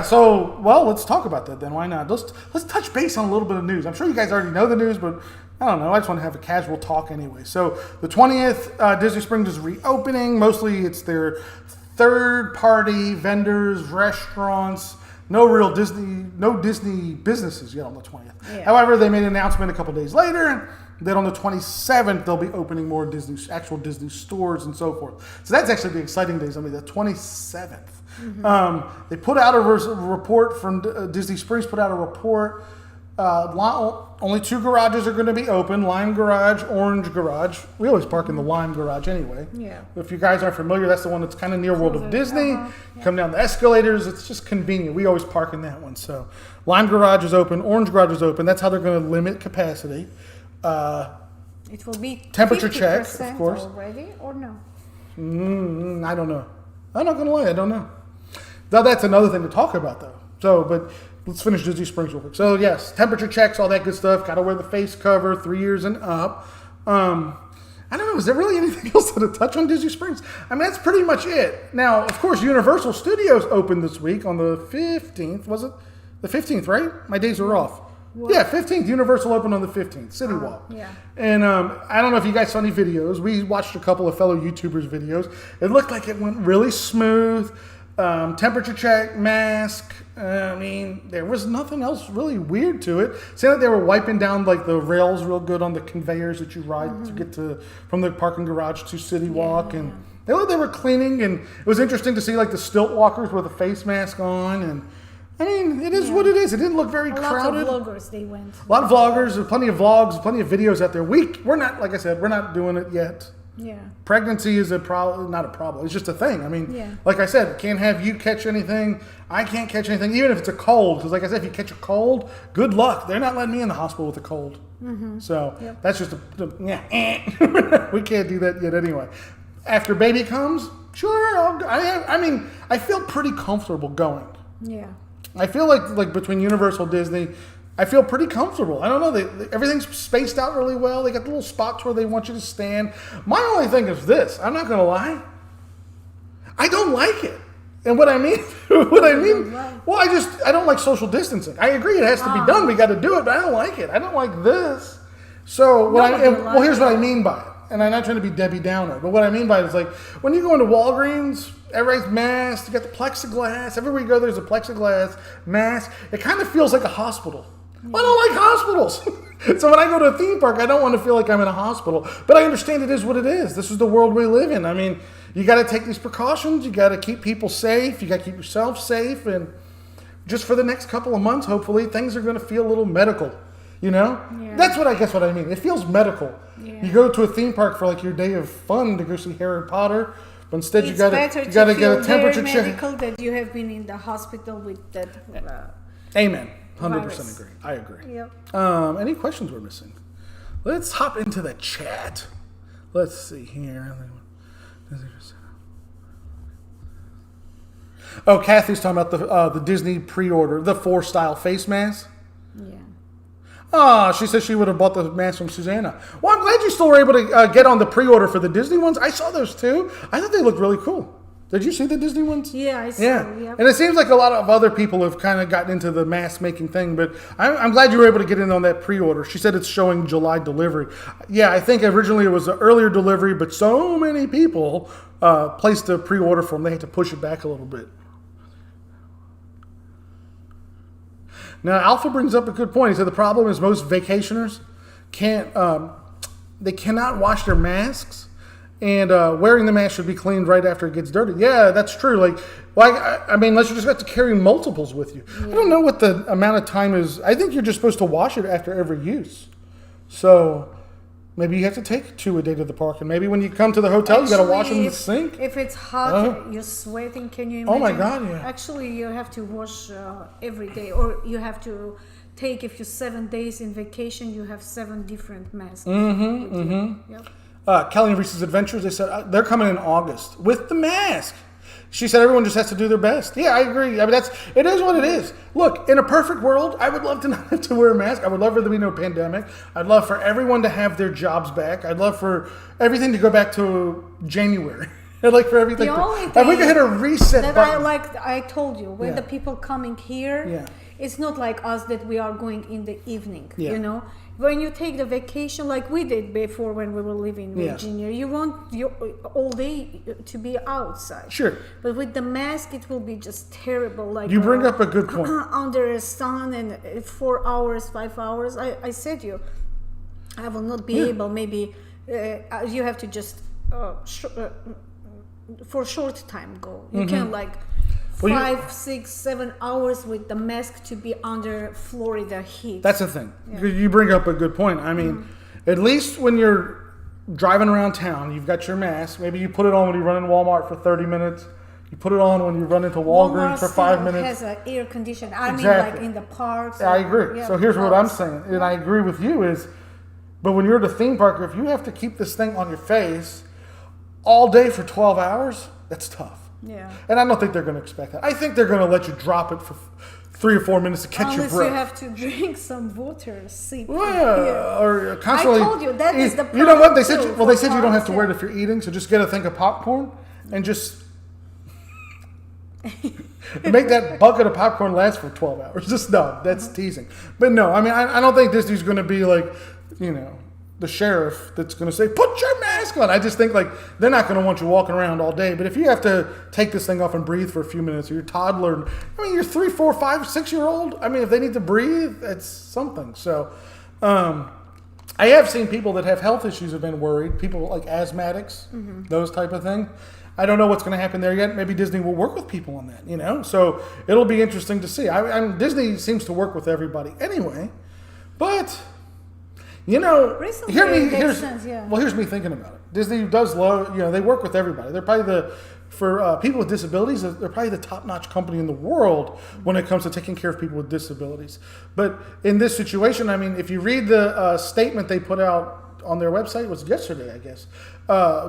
So let's talk about that then. Why not? Let's touch base on a little bit of news. I'm sure you guys already know the news, but I don't know. I just want to have a casual talk anyway. So the 20th, Disney Springs is reopening. Mostly it's their third-party vendors, restaurants. No Disney businesses yet on the 20th. Yeah. However, they made an announcement a couple days later that on the 27th they'll be opening more actual Disney stores and so forth. So that's actually the exciting days. The 27th. Mm-hmm. They put out a report from Disney Springs. Put out a report. Only 2 garages are going to be open: Lime Garage, Orange Garage. We always park in the Lime Garage anyway. Yeah. If you guys aren't familiar, that's the one that's kind of near World of Disney. Yeah. Come down the escalators. It's just convenient. We always park in that one. So Lime Garage is open. Orange Garage is open. That's how they're going to limit capacity. It will be Temperature check, of 50% course. already, or no? I don't know. I'm not going to lie, I don't know. Now, that's another thing to talk about, though. So, but let's finish Disney Springs real quick. So, yes, temperature checks, all that good stuff. Got to wear the face cover, 3 years and up. I don't know, is there really anything else to touch on Disney Springs? I mean, that's pretty much it. Now, of course, Universal Studios opened this week on the 15th. Was it? The 15th, right? My days are off. What? Yeah, 15th. Universal opened on the 15th. City Walk. Yeah. And I don't know if you guys saw any videos. We watched a couple of fellow YouTubers' videos. It looked like it went really smooth. Temperature check, mask. I mean, there was nothing else really weird to it. Seemed like they were wiping down like the rails real good on the conveyors that you ride to get to from the parking garage to City Walk, and they were cleaning. And it was interesting to see like the stilt walkers with a face mask on. And I mean, it is what it is. It didn't look very crowded. A lot of vloggers they went. A lot of vloggers. There's plenty of vlogs, plenty of videos out there. We're not, like I said, we're not doing it yet. Yeah. Pregnancy is not a problem. It's just a thing. I mean, Yeah. like I said, can't have you catch anything. I can't catch anything, even if it's a cold. Because like I said, if you catch a cold, good luck. They're not letting me in the hospital with a cold. So that's just we can't do that yet anyway. After baby comes, sure. I mean, I feel pretty comfortable going. Yeah. I feel like between Universal, Disney, I feel pretty comfortable. I don't know. Everything's spaced out really well. They got the little spots where they want you to stand. My only thing is this. I'm not going to lie. I don't like it. And what I mean, well, I don't like social distancing. I agree it has to be done. We got to do it, but I don't like it. I don't like this. So here's what I mean by it. And I'm not trying to be Debbie Downer, but what I mean by it is like when you go into Walgreens, everybody's masked. You got the plexiglass. Everywhere you go, there's a plexiglass mask. It kind of feels like a hospital. I don't like hospitals. So when I go to a theme park, I don't want to feel like I'm in a hospital. But I understand it is what it is. This is the world we live in. I mean, you got to take these precautions. You got to keep people safe. You got to keep yourself safe. And just for the next couple of months, hopefully, things are going to feel a little medical. You know? Yeah. That's what I mean. It feels medical. Yeah. You go to a theme park for like your day of fun to go see Harry Potter. But instead, It's you got to get a temperature check. medical that you have been in the hospital with that. Amen. 100% Virus. agree. I agree. Yep. Any questions we're missing? Let's hop into the chat. Let's see here. Oh, Kathy's talking about the Disney pre-order, the 4-style face mask. Yeah. Oh, she said she would have bought the mask from Susanna. Well, I'm glad you still were able to get on the pre-order for the Disney ones. I saw those too. I thought they looked really cool. Did you see the Disney ones? Yeah, I saw. Yeah. Yep. And it seems like a lot of other people have kind of gotten into the mask making thing, but I'm glad you were able to get in on that pre-order. She said it's showing July delivery. Yeah, I think originally it was an earlier delivery, but so many people placed a pre-order for them, they had to push it back a little bit. Now, Alpha brings up a good point. He said the problem is most vacationers they cannot wash their masks. And wearing the mask should be cleaned right after it gets dirty. Yeah, that's true. I mean, unless you just got to carry multiples with you. Yeah. I don't know what the amount of time is. I think you're just supposed to wash it after every use. So maybe you have to take 2 a day to the park. And maybe when you come to the hotel, you got to wash them in the sink. If it's hot, you're sweating. Can you imagine? Oh, my God, yeah. Actually, you have to wash every day. Or you have to take, if you're 7 days in vacation, you have 7 different masks. Yep. Kelly and Reese's Adventures, they said they're coming in August with the mask. She said everyone just has to do their best. Yeah, I agree. I mean, it is what it is. Look, in a perfect world, I would love to not have to wear a mask. I would love for there to be no pandemic. I'd love for everyone to have their jobs back. I'd love for everything to go back to January. I'd like for everything. If we could hit a reset button. I told you, when the people coming here, it's not like us that we are going in the evening, you know. When you take the vacation like we did before when we were living in Virginia, you want your all day to be outside. Sure. But with the mask, it will be just terrible. Like you bring up a good point. Under the sun and 4 hours, 5 hours. I said I will not be able. Maybe you have to just for a short time go. You can 5, 6, 7 hours with the mask to be under Florida heat. That's the thing. Yeah. You bring up a good point. I mean, at least when you're driving around town, you've got your mask. Maybe you put it on when you run in Walmart for 30 minutes. You put it on when you run into Walgreens for 5 minutes. Has an air conditioner. I mean, like in the parks. I agree. So here's what I'm saying, and I agree with you, is But when you're at a theme park, if you have to keep this thing on your face all day for 12 hours, that's tough. Yeah. And I don't think they're going to expect that. I think they're going to let you drop it for 3 or 4 minutes to catch Unless your breath. you have to drink some water, sip. Yeah, or constantly. I told you, that is the You know what they problem said? too Well, they for said you don't have to parks, wear it yeah. if you're eating. So just get a thing of popcorn and just make that bucket of popcorn last for 12 hours. Just no, that's teasing. But no, I mean, I don't think Disney's going to be like, you know, the sheriff that's going to say, put your mask on. I just think like they're not going to want you walking around all day. But if you have to take this thing off and breathe for a few minutes, or your toddler, I mean, you're 3, 4, 5, 6-year-old. I mean, if they need to breathe, it's something. So I have seen people that have health issues have been worried. People like asthmatics, those type of thing. I don't know what's going to happen there yet. Maybe Disney will work with people on that, you know? So it'll be interesting to see. Disney seems to work with everybody anyway. But, you know, Recently, here's yeah. well, here's me thinking about it. Disney does they work with everybody. They're probably for people with disabilities, they're probably the top-notch company in the world when it comes to taking care of people with disabilities. But in this situation, I mean, if you read the statement they put out on their website, it was yesterday, I guess,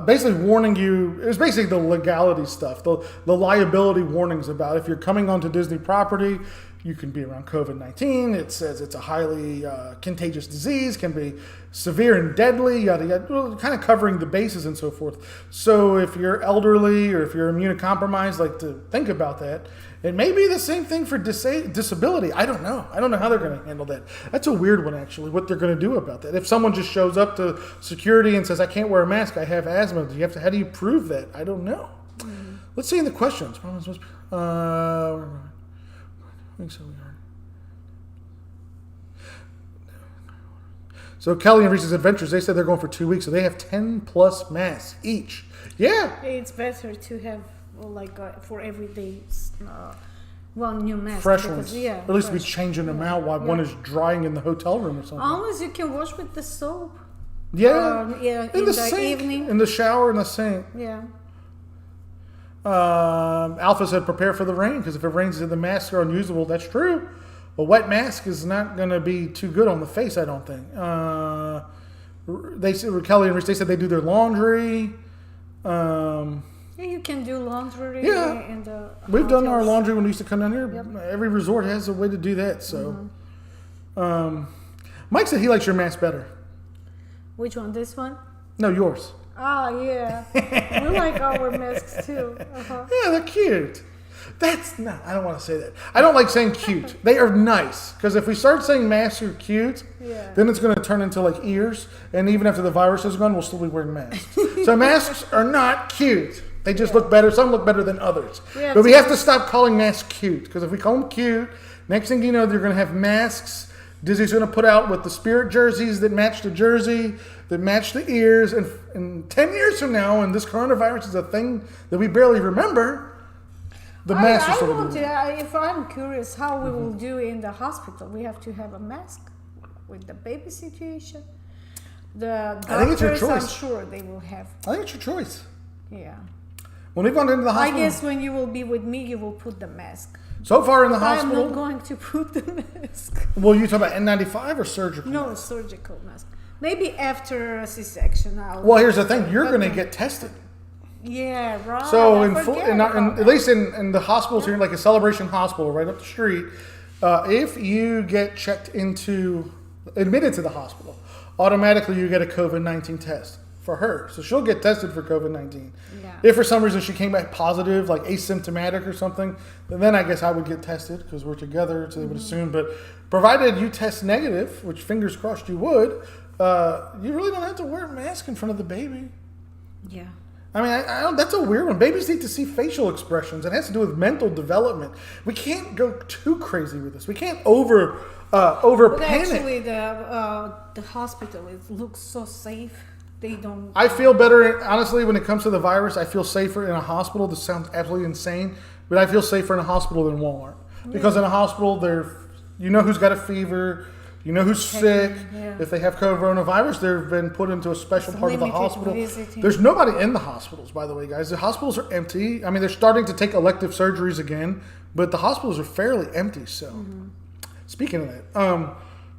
basically warning you, it was basically the legality stuff, the liability warnings about if you're coming onto Disney property, you can be around COVID-19. It says it's a highly contagious disease, can be severe and deadly, yada yada, kind of covering the bases and so forth. So if you're elderly or if you're immunocompromised, like to think about that. It may be the same thing for disability. I don't know. I don't know how they're going to handle that. That's a weird one, actually, what they're going to do about that. If someone just shows up to security and says, I can't wear a mask, I have asthma, how do you prove that? I don't know. Let's see in the questions. I think so. So Kelly and Reese's Adventures, they said they're going for 2 weeks, so they have 10 plus masks each. Yeah. It's better to have for every day one new mask. Fresh because, ones. Yeah, Or at least fresh. be changing them out while one is drying in the hotel room or something. Unless you can wash with the soap. Yeah. In the sink, evening. in the shower, in the sink. Yeah. Alpha said prepare for the rain because if it rains the masks are unusable. That's true. A wet mask is not going to be too good on the face, I don't think. They said Kelly and Rich, they said they do their laundry. Yeah, you can do laundry. Yeah. In the We've done our hotels. laundry when we used to come down here. Yep. Every resort has a way to do that. So, Mike said he likes your mask better. Which one? This one? No, yours. Ah, yeah. We like our masks too. Uh-huh. Yeah, they're cute. I don't want to say that. I don't like saying cute. They are nice. Because if we start saying masks are cute, Yeah. then it's going to turn into like ears. And even after the virus is gone, we'll still be wearing masks. So masks are not cute. They just look better. Some look better than others. Yeah, But we have to stop calling masks cute. Because if we call them cute, next thing you know, they're going to have masks. Disney's going to put out with the Spirit jerseys that match the jersey, that match the ears. And 10 years from now, when this coronavirus is a thing that we barely remember, the masks are sort of doing it. if I'm curious how we will do in the hospital, we have to have a mask with the baby situation. The I think it's your doctors, I'm choice. sure they will have. I think it's your choice. Yeah. When we've gone into the I hospital, guess when you will be with me, you will put the mask. so far in the I'm hospital, not going to put the mask. well, you talk about N95 or surgical? No, surgical mask. Maybe after a C-section, I'll. Well, here's the thing: you're going to get tested. Yeah, right. So, I forget about at least in the hospitals here, like a Celebration Hospital right up the street, if you get admitted to the hospital, automatically you get a COVID-19 test for her. So she'll get tested for COVID-19. Yeah. If for some reason she came back positive, like asymptomatic or something, then I guess I would get tested because we're together, so they would assume. But provided you test negative, which fingers crossed you would, you really don't have to wear a mask in front of the baby. Yeah. I mean, I don't, that's a weird one. Babies need to see facial expressions. It has to do with mental development. We can't go too crazy with this. We can't over But panic. actually, the hospital looks so safe. They don't. I feel better, honestly, when it comes to the virus. I feel safer in a hospital. This sounds absolutely insane, but I feel safer in a hospital than Walmart. Because in a hospital, you know who's got a fever, you know who's sick. Yeah. If they have coronavirus, they've been put into a special It's part of the limited hospital. visiting. There's nobody in the hospitals, by the way, guys. The hospitals are empty. I mean, they're starting to take elective surgeries again, but the hospitals are fairly empty. So, speaking of that,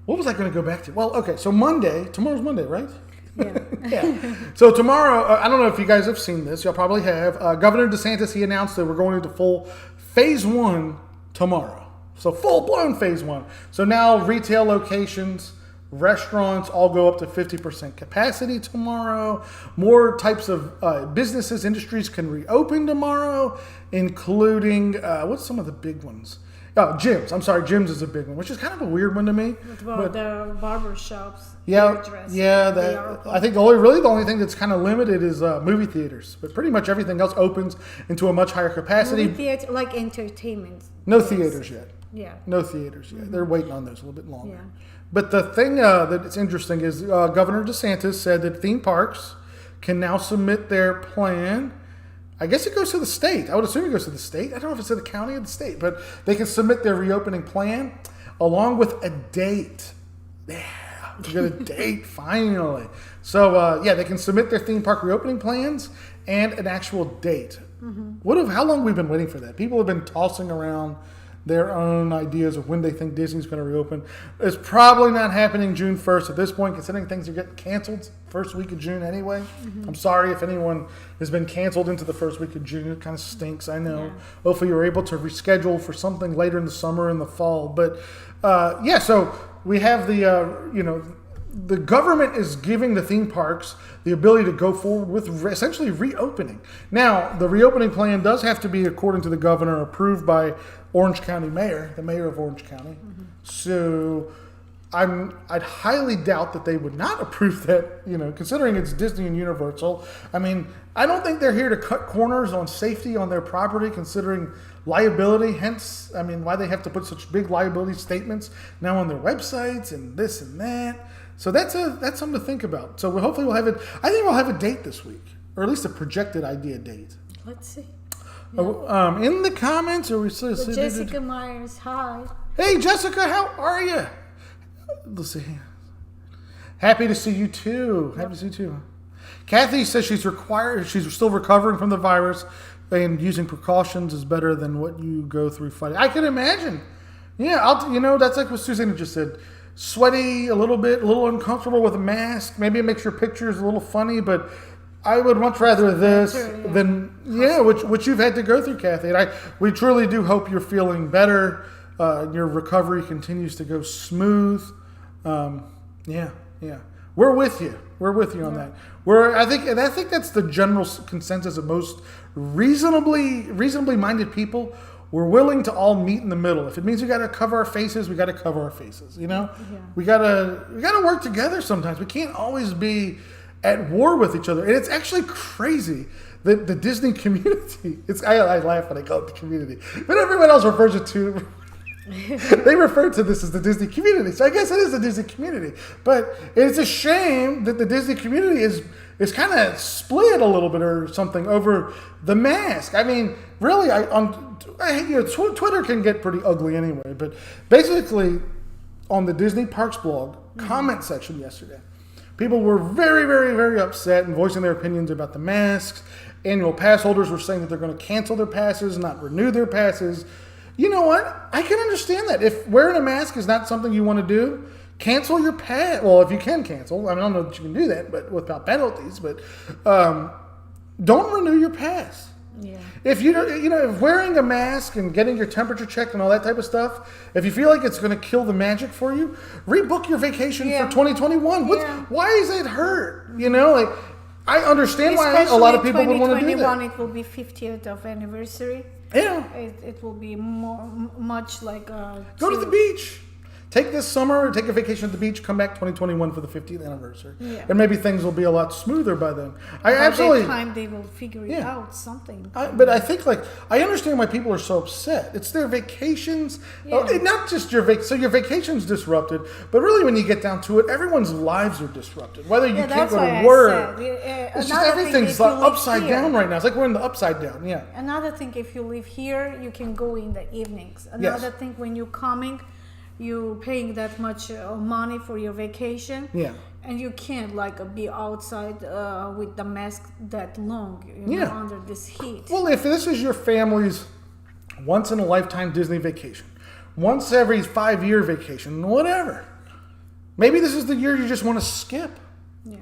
What was I going to go back to? Well, okay, so tomorrow's Monday, right? Yeah. Yeah. So tomorrow, I don't know if you guys have seen this. Y'all probably have. Governor DeSantis, he announced that we're going into full phase 1 tomorrow. So full-blown phase 1. So now retail locations, restaurants all go up to 50% capacity tomorrow. More types of businesses, industries can reopen tomorrow, including, what's some of the big ones? Oh, gyms. I'm sorry, gyms is a big one, which is kind of a weird one to me. What about the barber shops? Yeah, I think the only thing that's kind of limited is movie theaters, but pretty much everything else opens into a much higher capacity. Movie theater, like entertainment. No theaters yet. Yeah. No theaters yet. They're waiting on those a little bit longer. Yeah. But the thing that's interesting is Governor DeSantis said that theme parks can now submit their plan. I guess it goes to the state. I would assume it goes to the state. I don't know if it's to the county or the state, but they can submit their reopening plan along with a date. Yeah, we got a date finally. So they can submit their theme park reopening plans and an actual date. How long have we been waiting for that? People have been tossing around their own ideas of when they think Disney's going to reopen. It's probably not happening June 1st at this point, considering things are getting canceled first week of June anyway. I'm sorry if anyone has been canceled into the first week of June. It kind of stinks, I know. Yeah. Hopefully you're able to reschedule for something later in the summer and the fall. But so we have the government is giving the theme parks the ability to go forward with essentially reopening. Now, the reopening plan does have to be, according to the governor, approved by Orange County mayor, the mayor of Orange County. So I'd highly doubt that they would not approve that, considering it's Disney and Universal. I mean, I don't think they're here to cut corners on safety on their property, considering liability. Hence, I mean, why they have to put such big liability statements now on their websites and this and that. So that's something to think about. So hopefully we'll have it. I think we'll have a date this week, or at least a projected idea date. Let's see. Yeah. In the comments, or we say Jessica Myers, hi. Hey Jessica, how are you? Let's see. Happy to see you too. Happy to see you too. Kathy says she's still recovering from the virus, and using precautions is better than what you go through fighting. I can imagine. Yeah, that's like what Susanna just said. Sweaty, a little uncomfortable with a mask. Maybe it makes your pictures a little funny, but I would much rather this than what you've had to go through, Kathy. And we truly do hope you're feeling better. Your recovery continues to go smooth. We're with you. We're with you on that. I think that's the general consensus of most reasonably minded people. We're willing to all meet in the middle. If it means we got to cover our faces, we got to cover our faces. We gotta work together sometimes. We can't always be at war with each other. And it's actually crazy that the Disney community. I laugh when I call it the community, but everyone else refers it to. They refer to this as the Disney community, so I guess it is the Disney community. But it's a shame that the Disney community is kind of split a little bit or something over the mask. I mean, really, Twitter can get pretty ugly anyway. But basically, on the Disney Parks blog comment section yesterday, people were very, very, very upset and voicing their opinions about the masks. Annual pass holders were saying that they're going to cancel their passes, not renew their passes. You know what? I can understand that. If wearing a mask is not something you want to do, cancel your pass. Well, if you can cancel. I don't know that you can do that, but without penalties. But don't renew your pass. Yeah. If if wearing a mask and getting your temperature checked and all that type of stuff, if you feel like it's going to kill the magic for you, rebook your vacation for 2021. Why is it hurt? I understand why a lot of people would want to do that. It will be 50th of anniversary. Yeah. It will be much like... Go to the beach. Take this summer, take a vacation at the beach, come back 2021 for the 50th anniversary. Yeah. And maybe things will be a lot smoother by then. By that time, they will figure it out, something. But I think, I understand why people are so upset. It's their vacations. Yeah. Not just your vacation. So your vacation's disrupted. But really, when you get down to it, everyone's lives are disrupted. Whether you can't go to work. It's just everything's upside down right now. It's like we're in the upside down, yeah. Another thing, if you live here, you can go in the evenings. Another thing, when you're coming... You're paying that much money for your vacation, and you can't be outside with the mask that long, under this heat. Well, if this is your family's once in a lifetime Disney vacation, once every 5-year vacation, whatever, Maybe this is the year you just want to skip. Yeah.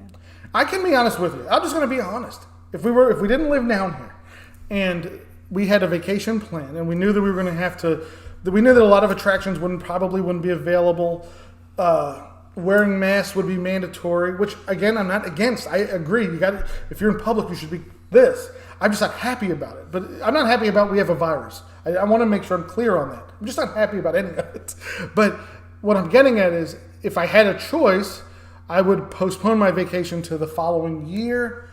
I can be honest with you. I'm just going to be honest. If we didn't live down here, and we had a vacation plan, and we knew that we were going to have to, that we knew that a lot of attractions probably wouldn't be available. Wearing masks would be mandatory, which again I'm not against. I agree. If you're in public, you should be this. I'm just not happy about it. But I'm not happy about we have a virus. I want to make sure I'm clear on that. I'm just not happy about any of it. But what I'm getting at is, if I had a choice, I would postpone my vacation to the following year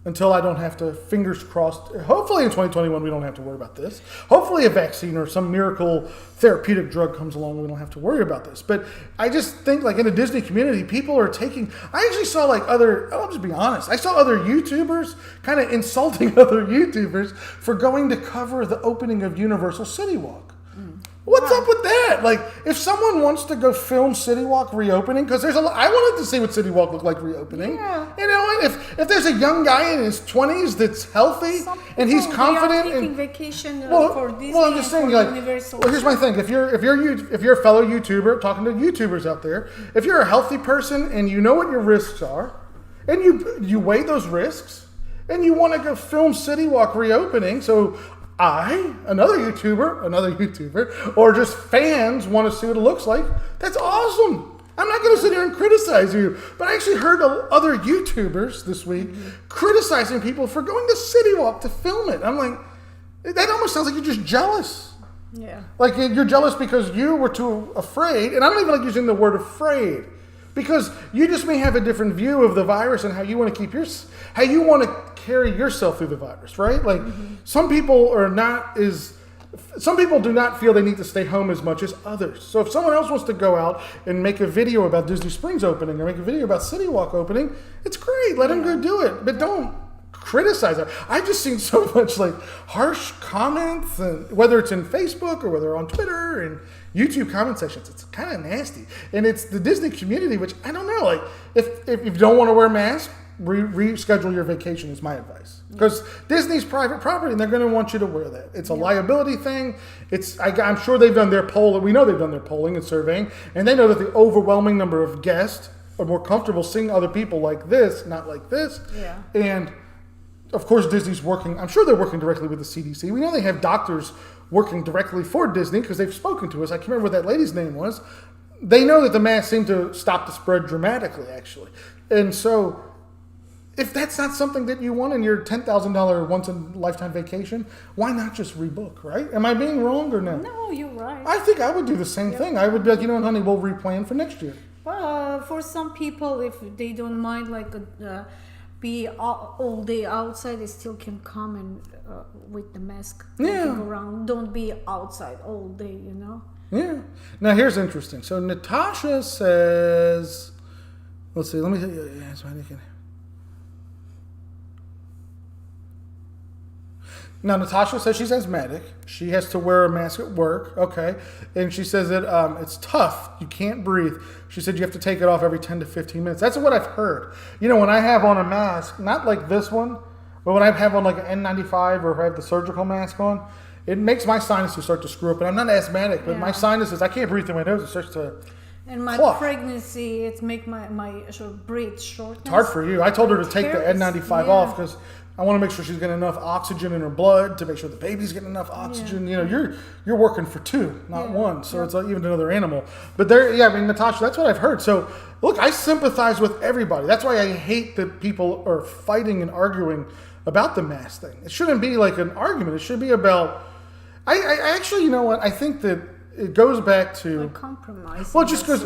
until I don't have to, fingers crossed. Hopefully in 2021 we don't have to worry about this. Hopefully a vaccine or some miracle therapeutic drug comes along, we don't have to worry about this. But I just think, like, in the Disney community, people are taking, I actually saw I'll just be honest, I saw other YouTubers kind of insulting other YouTubers for going to cover the opening of Universal City Walk. What's up with that? Like, if someone wants to go film City Walk reopening, because I wanted to see what City Walk looked like reopening. Yeah. You know, if there's a young guy in his 20s that's healthy and he's confident they are taking and vacation for Disney. well, I'm just saying, like, Universal. well, here's my thing: if you're a fellow YouTuber talking to YouTubers out there, if you're a healthy person and you know what your risks are, and you weigh those risks, and you want to go film City Walk reopening, so another YouTuber, or just fans want to see what it looks like, that's awesome. I'm not going to sit here and criticize you, but I actually heard other YouTubers this week criticizing people for going to City Walk to film it. I'm like, that almost sounds like you're just jealous. Yeah. Like, you're jealous because you were too afraid, and I don't even like using the word afraid, because you just may have a different view of the virus and how you want to how you want to carry yourself through the virus, right? Like, some people do not feel they need to stay home as much as others. So if someone else wants to go out and make a video about Disney Springs opening or make a video about City Walk opening, it's great. Let them go do it, but don't criticize it. I've just seen so much, like, harsh comments, and whether it's in Facebook or whether on Twitter and YouTube comment sections, it's kind of nasty. And it's the Disney community, which I don't know. Like, if you don't want to wear masks, reschedule your vacation is my advice, because Disney's private property and they're going to want you to wear that. It's a liability thing. I'm sure they've done their poll. We know they've done their polling and surveying, and they know that the overwhelming number of guests are more comfortable seeing other people like this, not like this. Yeah. And of course, Disney's working. I'm sure they're working directly with the CDC. We know they have doctors working directly for Disney because they've spoken to us. I can't remember what that lady's name was. They know that the masks seem to stop the spread dramatically, actually. And so, if that's not something that you want in your $10,000 once-in-a-lifetime vacation, why not just rebook, right? Am I being wrong or no? No, you're right. I think I would do the same thing. I would be like, you know what, honey, we'll replan for next year. For some people, if they don't mind, like, be all day outside, they still can come and with the mask walking around. Don't be outside all day, you know? Yeah. Now, here's interesting. So, Natasha says, let's see, let me tell you. Yeah, so now, Natasha says she's asthmatic. She has to wear a mask at work. Okay. And she says that it's tough. You can't breathe. She said you have to take it off every 10 to 15 minutes. That's what I've heard. You know, when I have on a mask, not like this one, but when I have on like an N95 or if I have the surgical mask on, it makes my sinuses start to screw up. And I'm not asthmatic, but my sinuses, I can't breathe through my nose. It starts to And my clock. pregnancy, it's make my breath short. It's hard for you. I told her to take the N95 off because I want to make sure she's getting enough oxygen in her blood to make sure the baby's getting enough oxygen. You know, you're working for two, not one. So it's like even another animal. But Natasha, that's what I've heard. So look, I sympathize with everybody. That's why I hate that people are fighting and arguing about the mask thing. It shouldn't be like an argument. It should be about. I actually, you know what? I think that it goes back to a compromise. Well, it just goes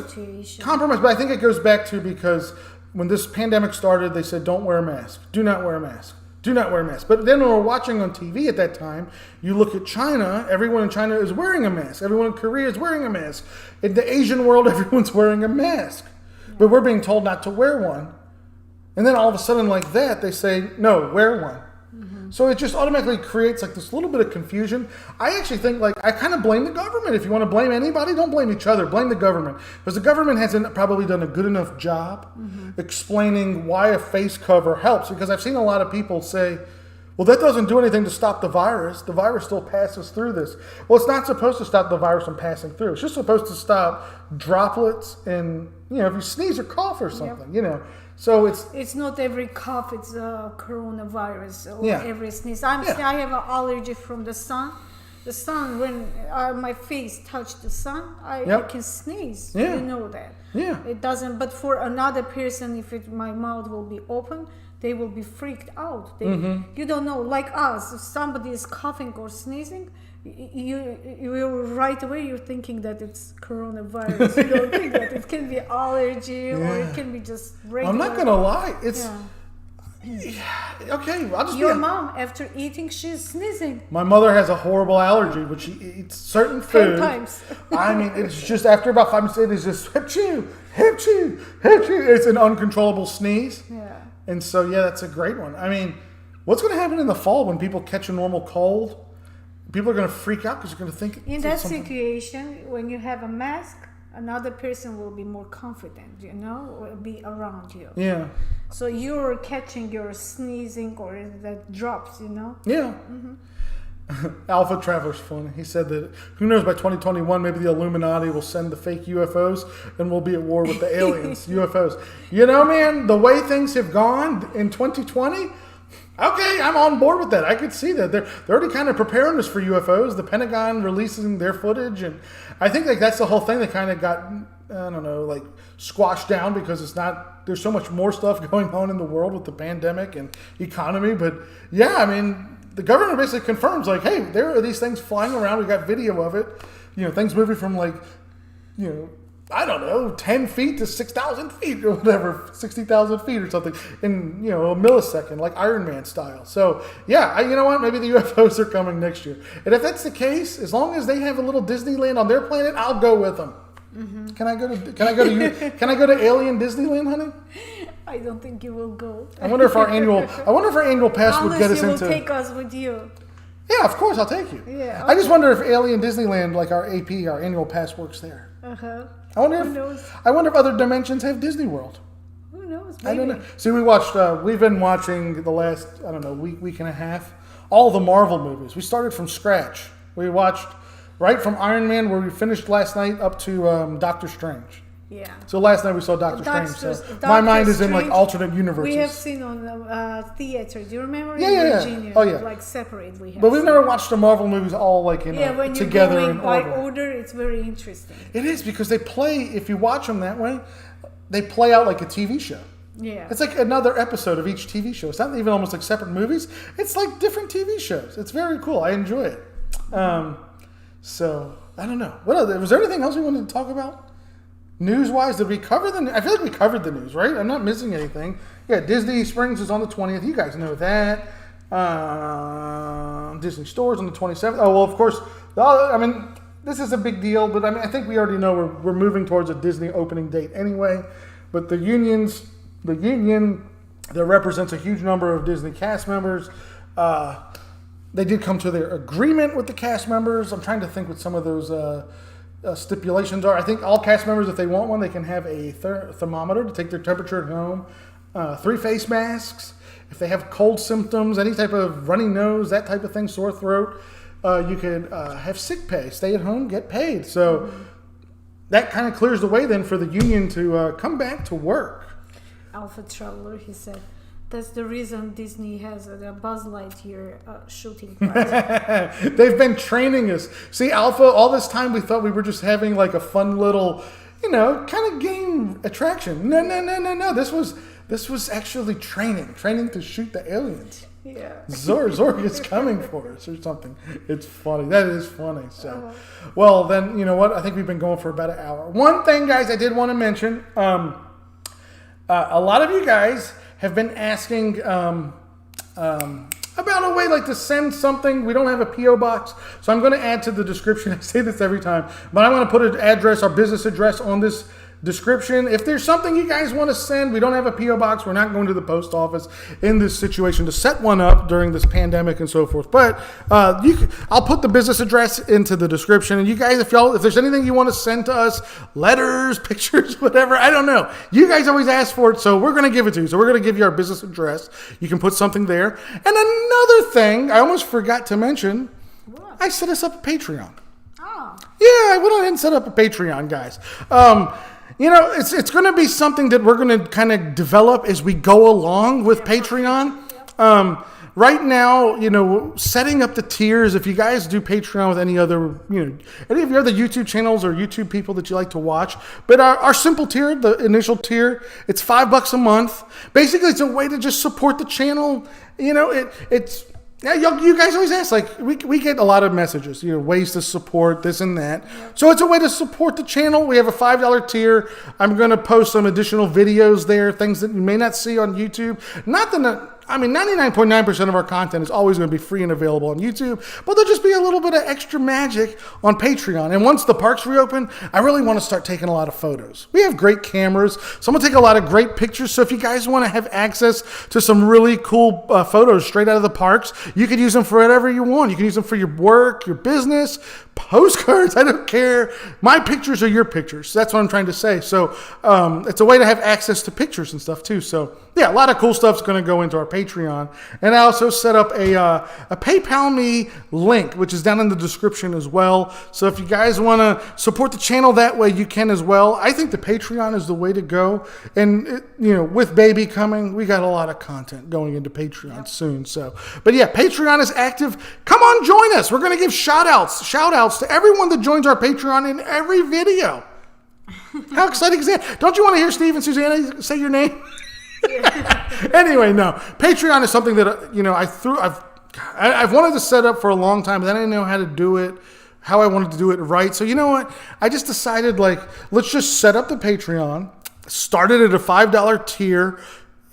compromise, but I think it goes back to because when this pandemic started, they said don't wear a mask. Do not wear a mask. Do not wear a mask. But then when we're watching on TV at that time, you look at China, everyone in China is wearing a mask. Everyone in Korea is wearing a mask. In the Asian world, everyone's wearing a mask. But we're being told not to wear one. And then all of a sudden, like that, they say, no, wear one. So it just automatically creates like this little bit of confusion. I actually think, like, I kind of blame the government. If you want to blame anybody, don't blame each other. Blame the government. Because the government hasn't probably done a good enough job explaining why a face cover helps. Because I've seen a lot of people say, Well, that doesn't do anything to stop the virus. The virus still passes through this. Well, it's not supposed to stop the virus from passing through. It's just supposed to stop droplets and, if you sneeze or cough or something, So It's not every cough, it's a coronavirus or Yeah. every sneeze. Yeah. I have an allergy from the sun. The sun, when my face touched the sun, I Yep. can sneeze. Yeah. You know that. Yeah. It doesn't, but for another person, if my mouth will be open, they will be freaked out. You don't know, like us, if somebody is coughing or sneezing, you right away you're thinking that it's coronavirus. You don't think that it can be allergy or it can be just regular. I'm not going to lie. It's, Yeah. okay, I'll just Your be mom, after eating, she's sneezing My mother has a horrible allergy, but she eats certain 10 food. times. I mean, it's just after about 5 minutes, it is just hip-chew, hip-chew, hip-chew. It's an uncontrollable sneeze. Yeah. And so, that's a great one. I mean, what's going to happen in the fall when people catch a normal cold? People are going to freak out because they're going to think In it's that something. situation, when you have a mask, another person will be more confident, will be around you. Yeah. So you're catching your sneezing or that drops, Yeah. Alpha Traveler's funny. He said that who knows, by 2021 maybe the Illuminati will send the fake UFOs and we'll be at war with the aliens. UFOs. Man, the way things have gone in 2020, okay, I'm on board with that. I could see that. They're already kind of preparing us for UFOs. The Pentagon releasing their footage, and I think that's the whole thing that kind of got, I don't know, like squashed down because there's so much more stuff going on in the world with the pandemic and economy. But yeah, I mean, the government basically confirms, like, hey, there are these things flying around. We got video of it. Things moving from I don't know, 10 feet to 6,000 feet or whatever, 60,000 feet or something in, a millisecond, like Iron Man style. So, yeah, you know what? Maybe the UFOs are coming next year. And if that's the case, as long as they have a little Disneyland on their planet, I'll go with them. Mm-hmm. Can I go to Alien Disneyland, honey? I don't think you will go. I wonder if our annual pass would get us Unless you into. will take us with you. Yeah, of course, I'll take you. Yeah, I just wonder if Alien Disneyland, like our AP, our annual pass, works there. Uh-huh. I wonder Who knows? if other dimensions have Disney World. Who knows? I don't Maybe. know. See, we've been watching the last, I don't know, week and a half, all the Marvel movies. We started from scratch. We watched right from Iron Man, where we finished last night, up to Doctor Strange. Yeah. So last night we saw Doctor Strange. So my mind is in like Strange, alternate universes. We have seen on the theater. Do you remember? Yeah, in yeah, yeah. Virginia, Oh, yeah. Like separate. We have. But we've seen. never watched the Marvel movies all like Yeah, when you're together going in by order. order, it's very interesting. It is because they play. If you watch them that way, they play out like a TV show. Yeah. It's like another episode of each TV show. It's not even almost like separate movies. It's like different TV shows. It's very cool. I enjoy it. So I don't know. What else? Was there anything else we wanted to talk about? News-wise, did we cover the? I feel like we covered the news, right? I'm not missing anything. Yeah, Disney Springs is on the 20th. You guys know that. Disney Stores on the 27th. Oh well, of course. I mean, this is a big deal, but I mean, I think we already know we're moving towards a Disney opening date anyway. But the union that represents a huge number of Disney cast members. They did come to their agreement with the cast members. I'm trying to think what some of those stipulations are. I think all cast members, if they want one, they can have a thermometer to take their temperature at home, 3 face masks. If they have cold symptoms, any type of runny nose, that type of thing, sore throat, you could have sick pay, stay at home, get paid. So that kind of clears the way then for the union to come back to work. Alpha Traveler, he said. That's the reason Disney has a Buzz Lightyear shooting party. They've been training us. See, Alpha, all this time we thought we were just having like a fun little, kind of game attraction. No. This was actually training to shoot the aliens. Yeah. Zorg is coming for us or something. It's funny. That is funny. So, well, then, you know what? I think we've been going for about an hour. One thing, guys, I did want to mention. A lot of you guys have been asking about a way like to send something. We don't have a P.O. box, so I'm going to add to the description. I say this every time, but I'm going to put an address, our business address on this description. If there's something you guys want to send, we don't have a P.O. box. We're not going to the post office in this situation to set one up during this pandemic and so forth. But I'll put the business address into the description. And you guys, if there's anything you want to send to us, letters, pictures, whatever, I don't know. You guys always ask for it, so we're going to give it to you. So we're going to give you our business address. You can put something there. And another thing I almost forgot to mention, What? I set us up a Patreon. Oh. Yeah, I went ahead and set up a Patreon, guys. It's going to be something that we're going to kind of develop as we go along with Patreon. Right now, setting up the tiers, if you guys do Patreon with any other, any of your other YouTube channels or YouTube people that you like to watch, but our simple tier, the initial tier, it's $5 a month. Basically, it's a way to just support the channel. Yeah, you guys always ask, like, we get a lot of messages, ways to support this and that. So it's a way to support the channel. We have a $5 tier. I'm going to post some additional videos there, things that you may not see on YouTube. 99.9% of our content is always going to be free and available on YouTube, but there'll just be a little bit of extra magic on Patreon. And once the parks reopen, I really want to start taking a lot of photos. We have great cameras, so I'm going to take a lot of great pictures. So if you guys want to have access to some really cool photos straight out of the parks, you can use them for whatever you want. You can use them for your work, your business, postcards, I don't care. My pictures are your pictures. That's what I'm trying to say. So it's a way to have access to pictures and stuff too. So yeah, a lot of cool stuff's going to go into our Patreon. And I also set up a PayPal Me link, which is down in the description as well. So if you guys want to support the channel that way, you can as well. I think the Patreon is the way to go. And with baby coming, we got a lot of content going into Patreon soon. So, but yeah, Patreon is active. Come on, join us. We're going to give shout outs to everyone that joins our Patreon in every video. How exciting is that? Don't you want to hear Steve and Susanna say your name? Anyway, no. Patreon is something that I've wanted to set up for a long time, but then I didn't know how to do it, how I wanted to do it right. So you know what? I just decided, let's just set up the Patreon, started at a $5 tier.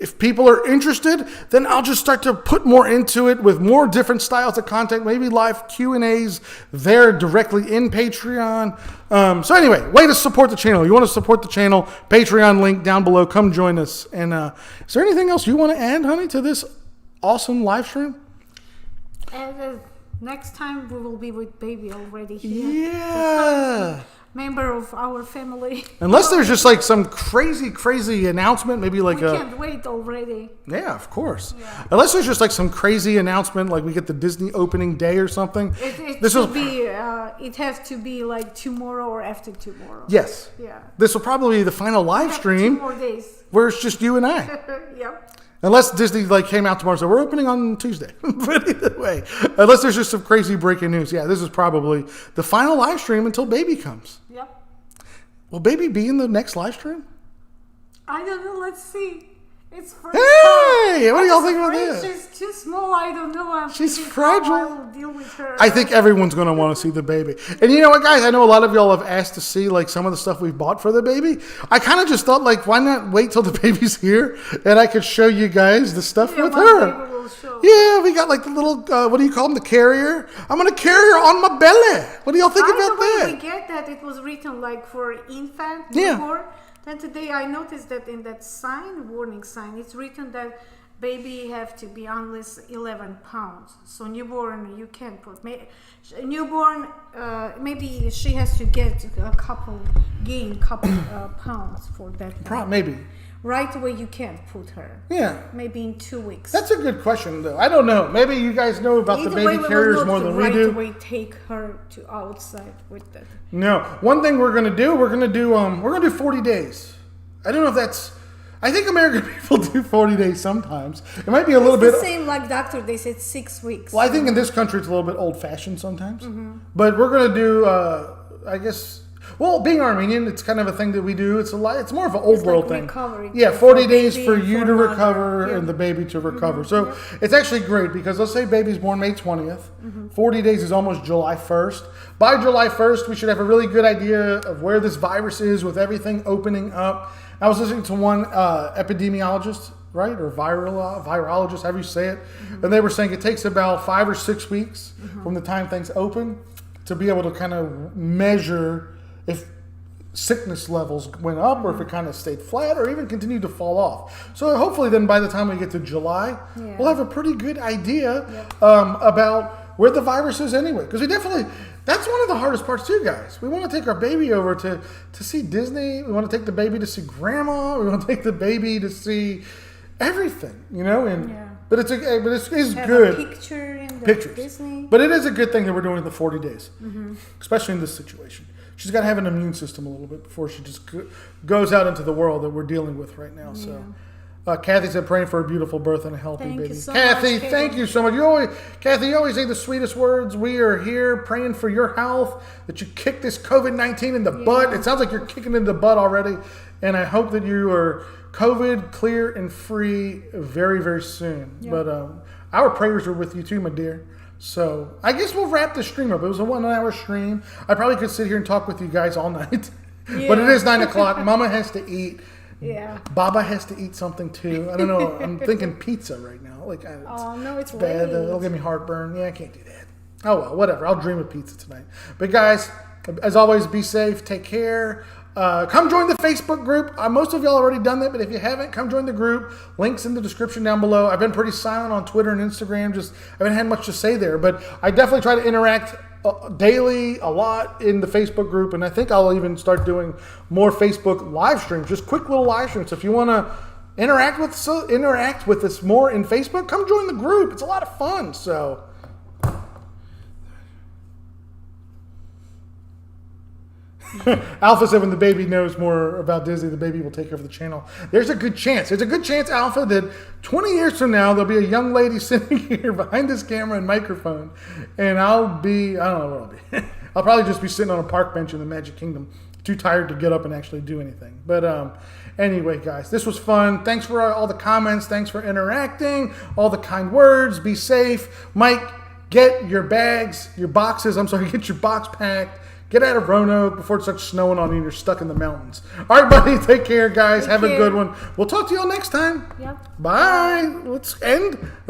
If people are interested, then I'll just start to put more into it with more different styles of content, maybe live Q&As there directly in Patreon. So anyway, way to support the channel. You want to support the channel, Patreon link down below. Come join us. And is there anything else you want to add, honey, to this awesome live stream? And next time we will be with baby already here. Yeah. Member of our family. Unless there's just some crazy announcement, maybe We can't wait already. Yeah, of course. Yeah. Unless there's just some crazy announcement, like we get the Disney opening day or something. It has to be tomorrow or after tomorrow. Yes. Yeah. This will probably be the final live stream 2 more days. where it's just you and I. Yep. Unless Disney came out tomorrow, so we're opening on Tuesday. But either way, unless there's just some crazy breaking news, yeah, this is probably the final live stream until baby comes. Yep. Will baby be in the next live stream? I don't know. Let's see. It's fragile. Hey, what do y'all think about that? She's too small. I don't know. She's thinking fragile. how I will deal with her. I think everyone's going to want to see the baby. And you know what, guys? I know a lot of y'all have asked to see some of the stuff we've bought for the baby. I kind of just thought, why not wait till the baby's here and I could show you guys the stuff with her. Baby will show. Yeah, we got the little, what do you call them, the carrier? I'm going to carry her on my belly. What do y'all think about that? We get that it was written for infant, Yeah. newborn. Then today I noticed that in that warning sign, it's written that baby have to be unless 11 pounds. So newborn, you can't put. Newborn, maybe she has to gain couple pounds for that. Maybe. Right away, you can't put her. Yeah. Maybe in 2 weeks. That's a good question, though. I don't know. Maybe you guys know about the baby carriers more than we do. Right away, take her to outside with that. No. One thing we're gonna do 40 days. I don't know if that's. I think American people do 40 days sometimes. It might be a little bit. The same like doctor. They said 6 weeks. Well, I think in this country it's a little bit old-fashioned sometimes. Mm-hmm. But we're gonna do. I guess. Well, being Armenian, it's kind of a thing that we do. It's it's more of an old world thing. Recovery. Yeah, 40 days for you to mother. recover and the baby to recover. So it's actually great because let's say baby's born May 20th. 40 days is almost July 1st. By July 1st, we should have a really good idea of where this virus is with everything opening up. I was listening to one epidemiologist, right, or virologist, however you say it, and they were saying it takes about 5 or 6 weeks from the time things open to be able to kind of measure if sickness levels went up or if it kind of stayed flat or even continued to fall off. So hopefully then by the time we get to July, we'll have a pretty good idea about where the virus is anyway. Because that's one of the hardest parts too, guys. We want to take our baby over to see Disney. We want to take the baby to see grandma. We want to take the baby to see everything, But it's good. Picture in the Pictures. Disney. But it is a good thing that we're doing the 40 days, especially in this situation. She's got to have an immune system a little bit before she just goes out into the world that we're dealing with right now. So, Kathy said, praying for a beautiful birth and a healthy Thank baby. you so Kathy, much, thank you so much. Kathy, you always say the sweetest words. We are here praying for your health, that you kick this COVID-19 in the butt. It sounds like you're kicking it in the butt already. And I hope that you are COVID clear and free very, very soon. Yeah. But our prayers are with you too, my dear. So I guess we'll wrap the stream up. It was a 1 hour stream. I probably could sit here and talk with you guys all night. But it is 9 o'clock. Mama has to eat. Yeah. Baba has to eat something too. I don't know. I'm thinking pizza right now. It's bad. It'll give me heartburn. Yeah, I can't do that. Oh well, whatever. I'll dream of pizza tonight. But guys, as always, be safe. Take care. Come join the Facebook group. Most of y'all already done that, but if you haven't, come join the group. Links in the description down below. I've been pretty silent on Twitter and Instagram. I haven't had much to say there, but I definitely try to interact daily a lot in the Facebook group, and I think I'll even start doing more Facebook live streams, just quick little live streams. So if you want to interact with us more in Facebook, come join the group. It's a lot of fun. So. Alpha said when the baby knows more about Disney, the baby will take over the channel. There's a good chance, Alpha, that 20 years from now, there'll be a young lady sitting here behind this camera and microphone, and I don't know where I'll be. I'll probably just be sitting on a park bench in the Magic Kingdom, too tired to get up and actually do anything. But anyway, guys, this was fun. Thanks for all the comments. Thanks for interacting, all the kind words. Be safe. Mike, get your boxes, get your box packed. Get out of Roanoke before it starts snowing on you and you're stuck in the mountains. All right, buddy. Take care, guys. Have a good one. We'll talk to y'all next time. Yep. Bye. Let's end.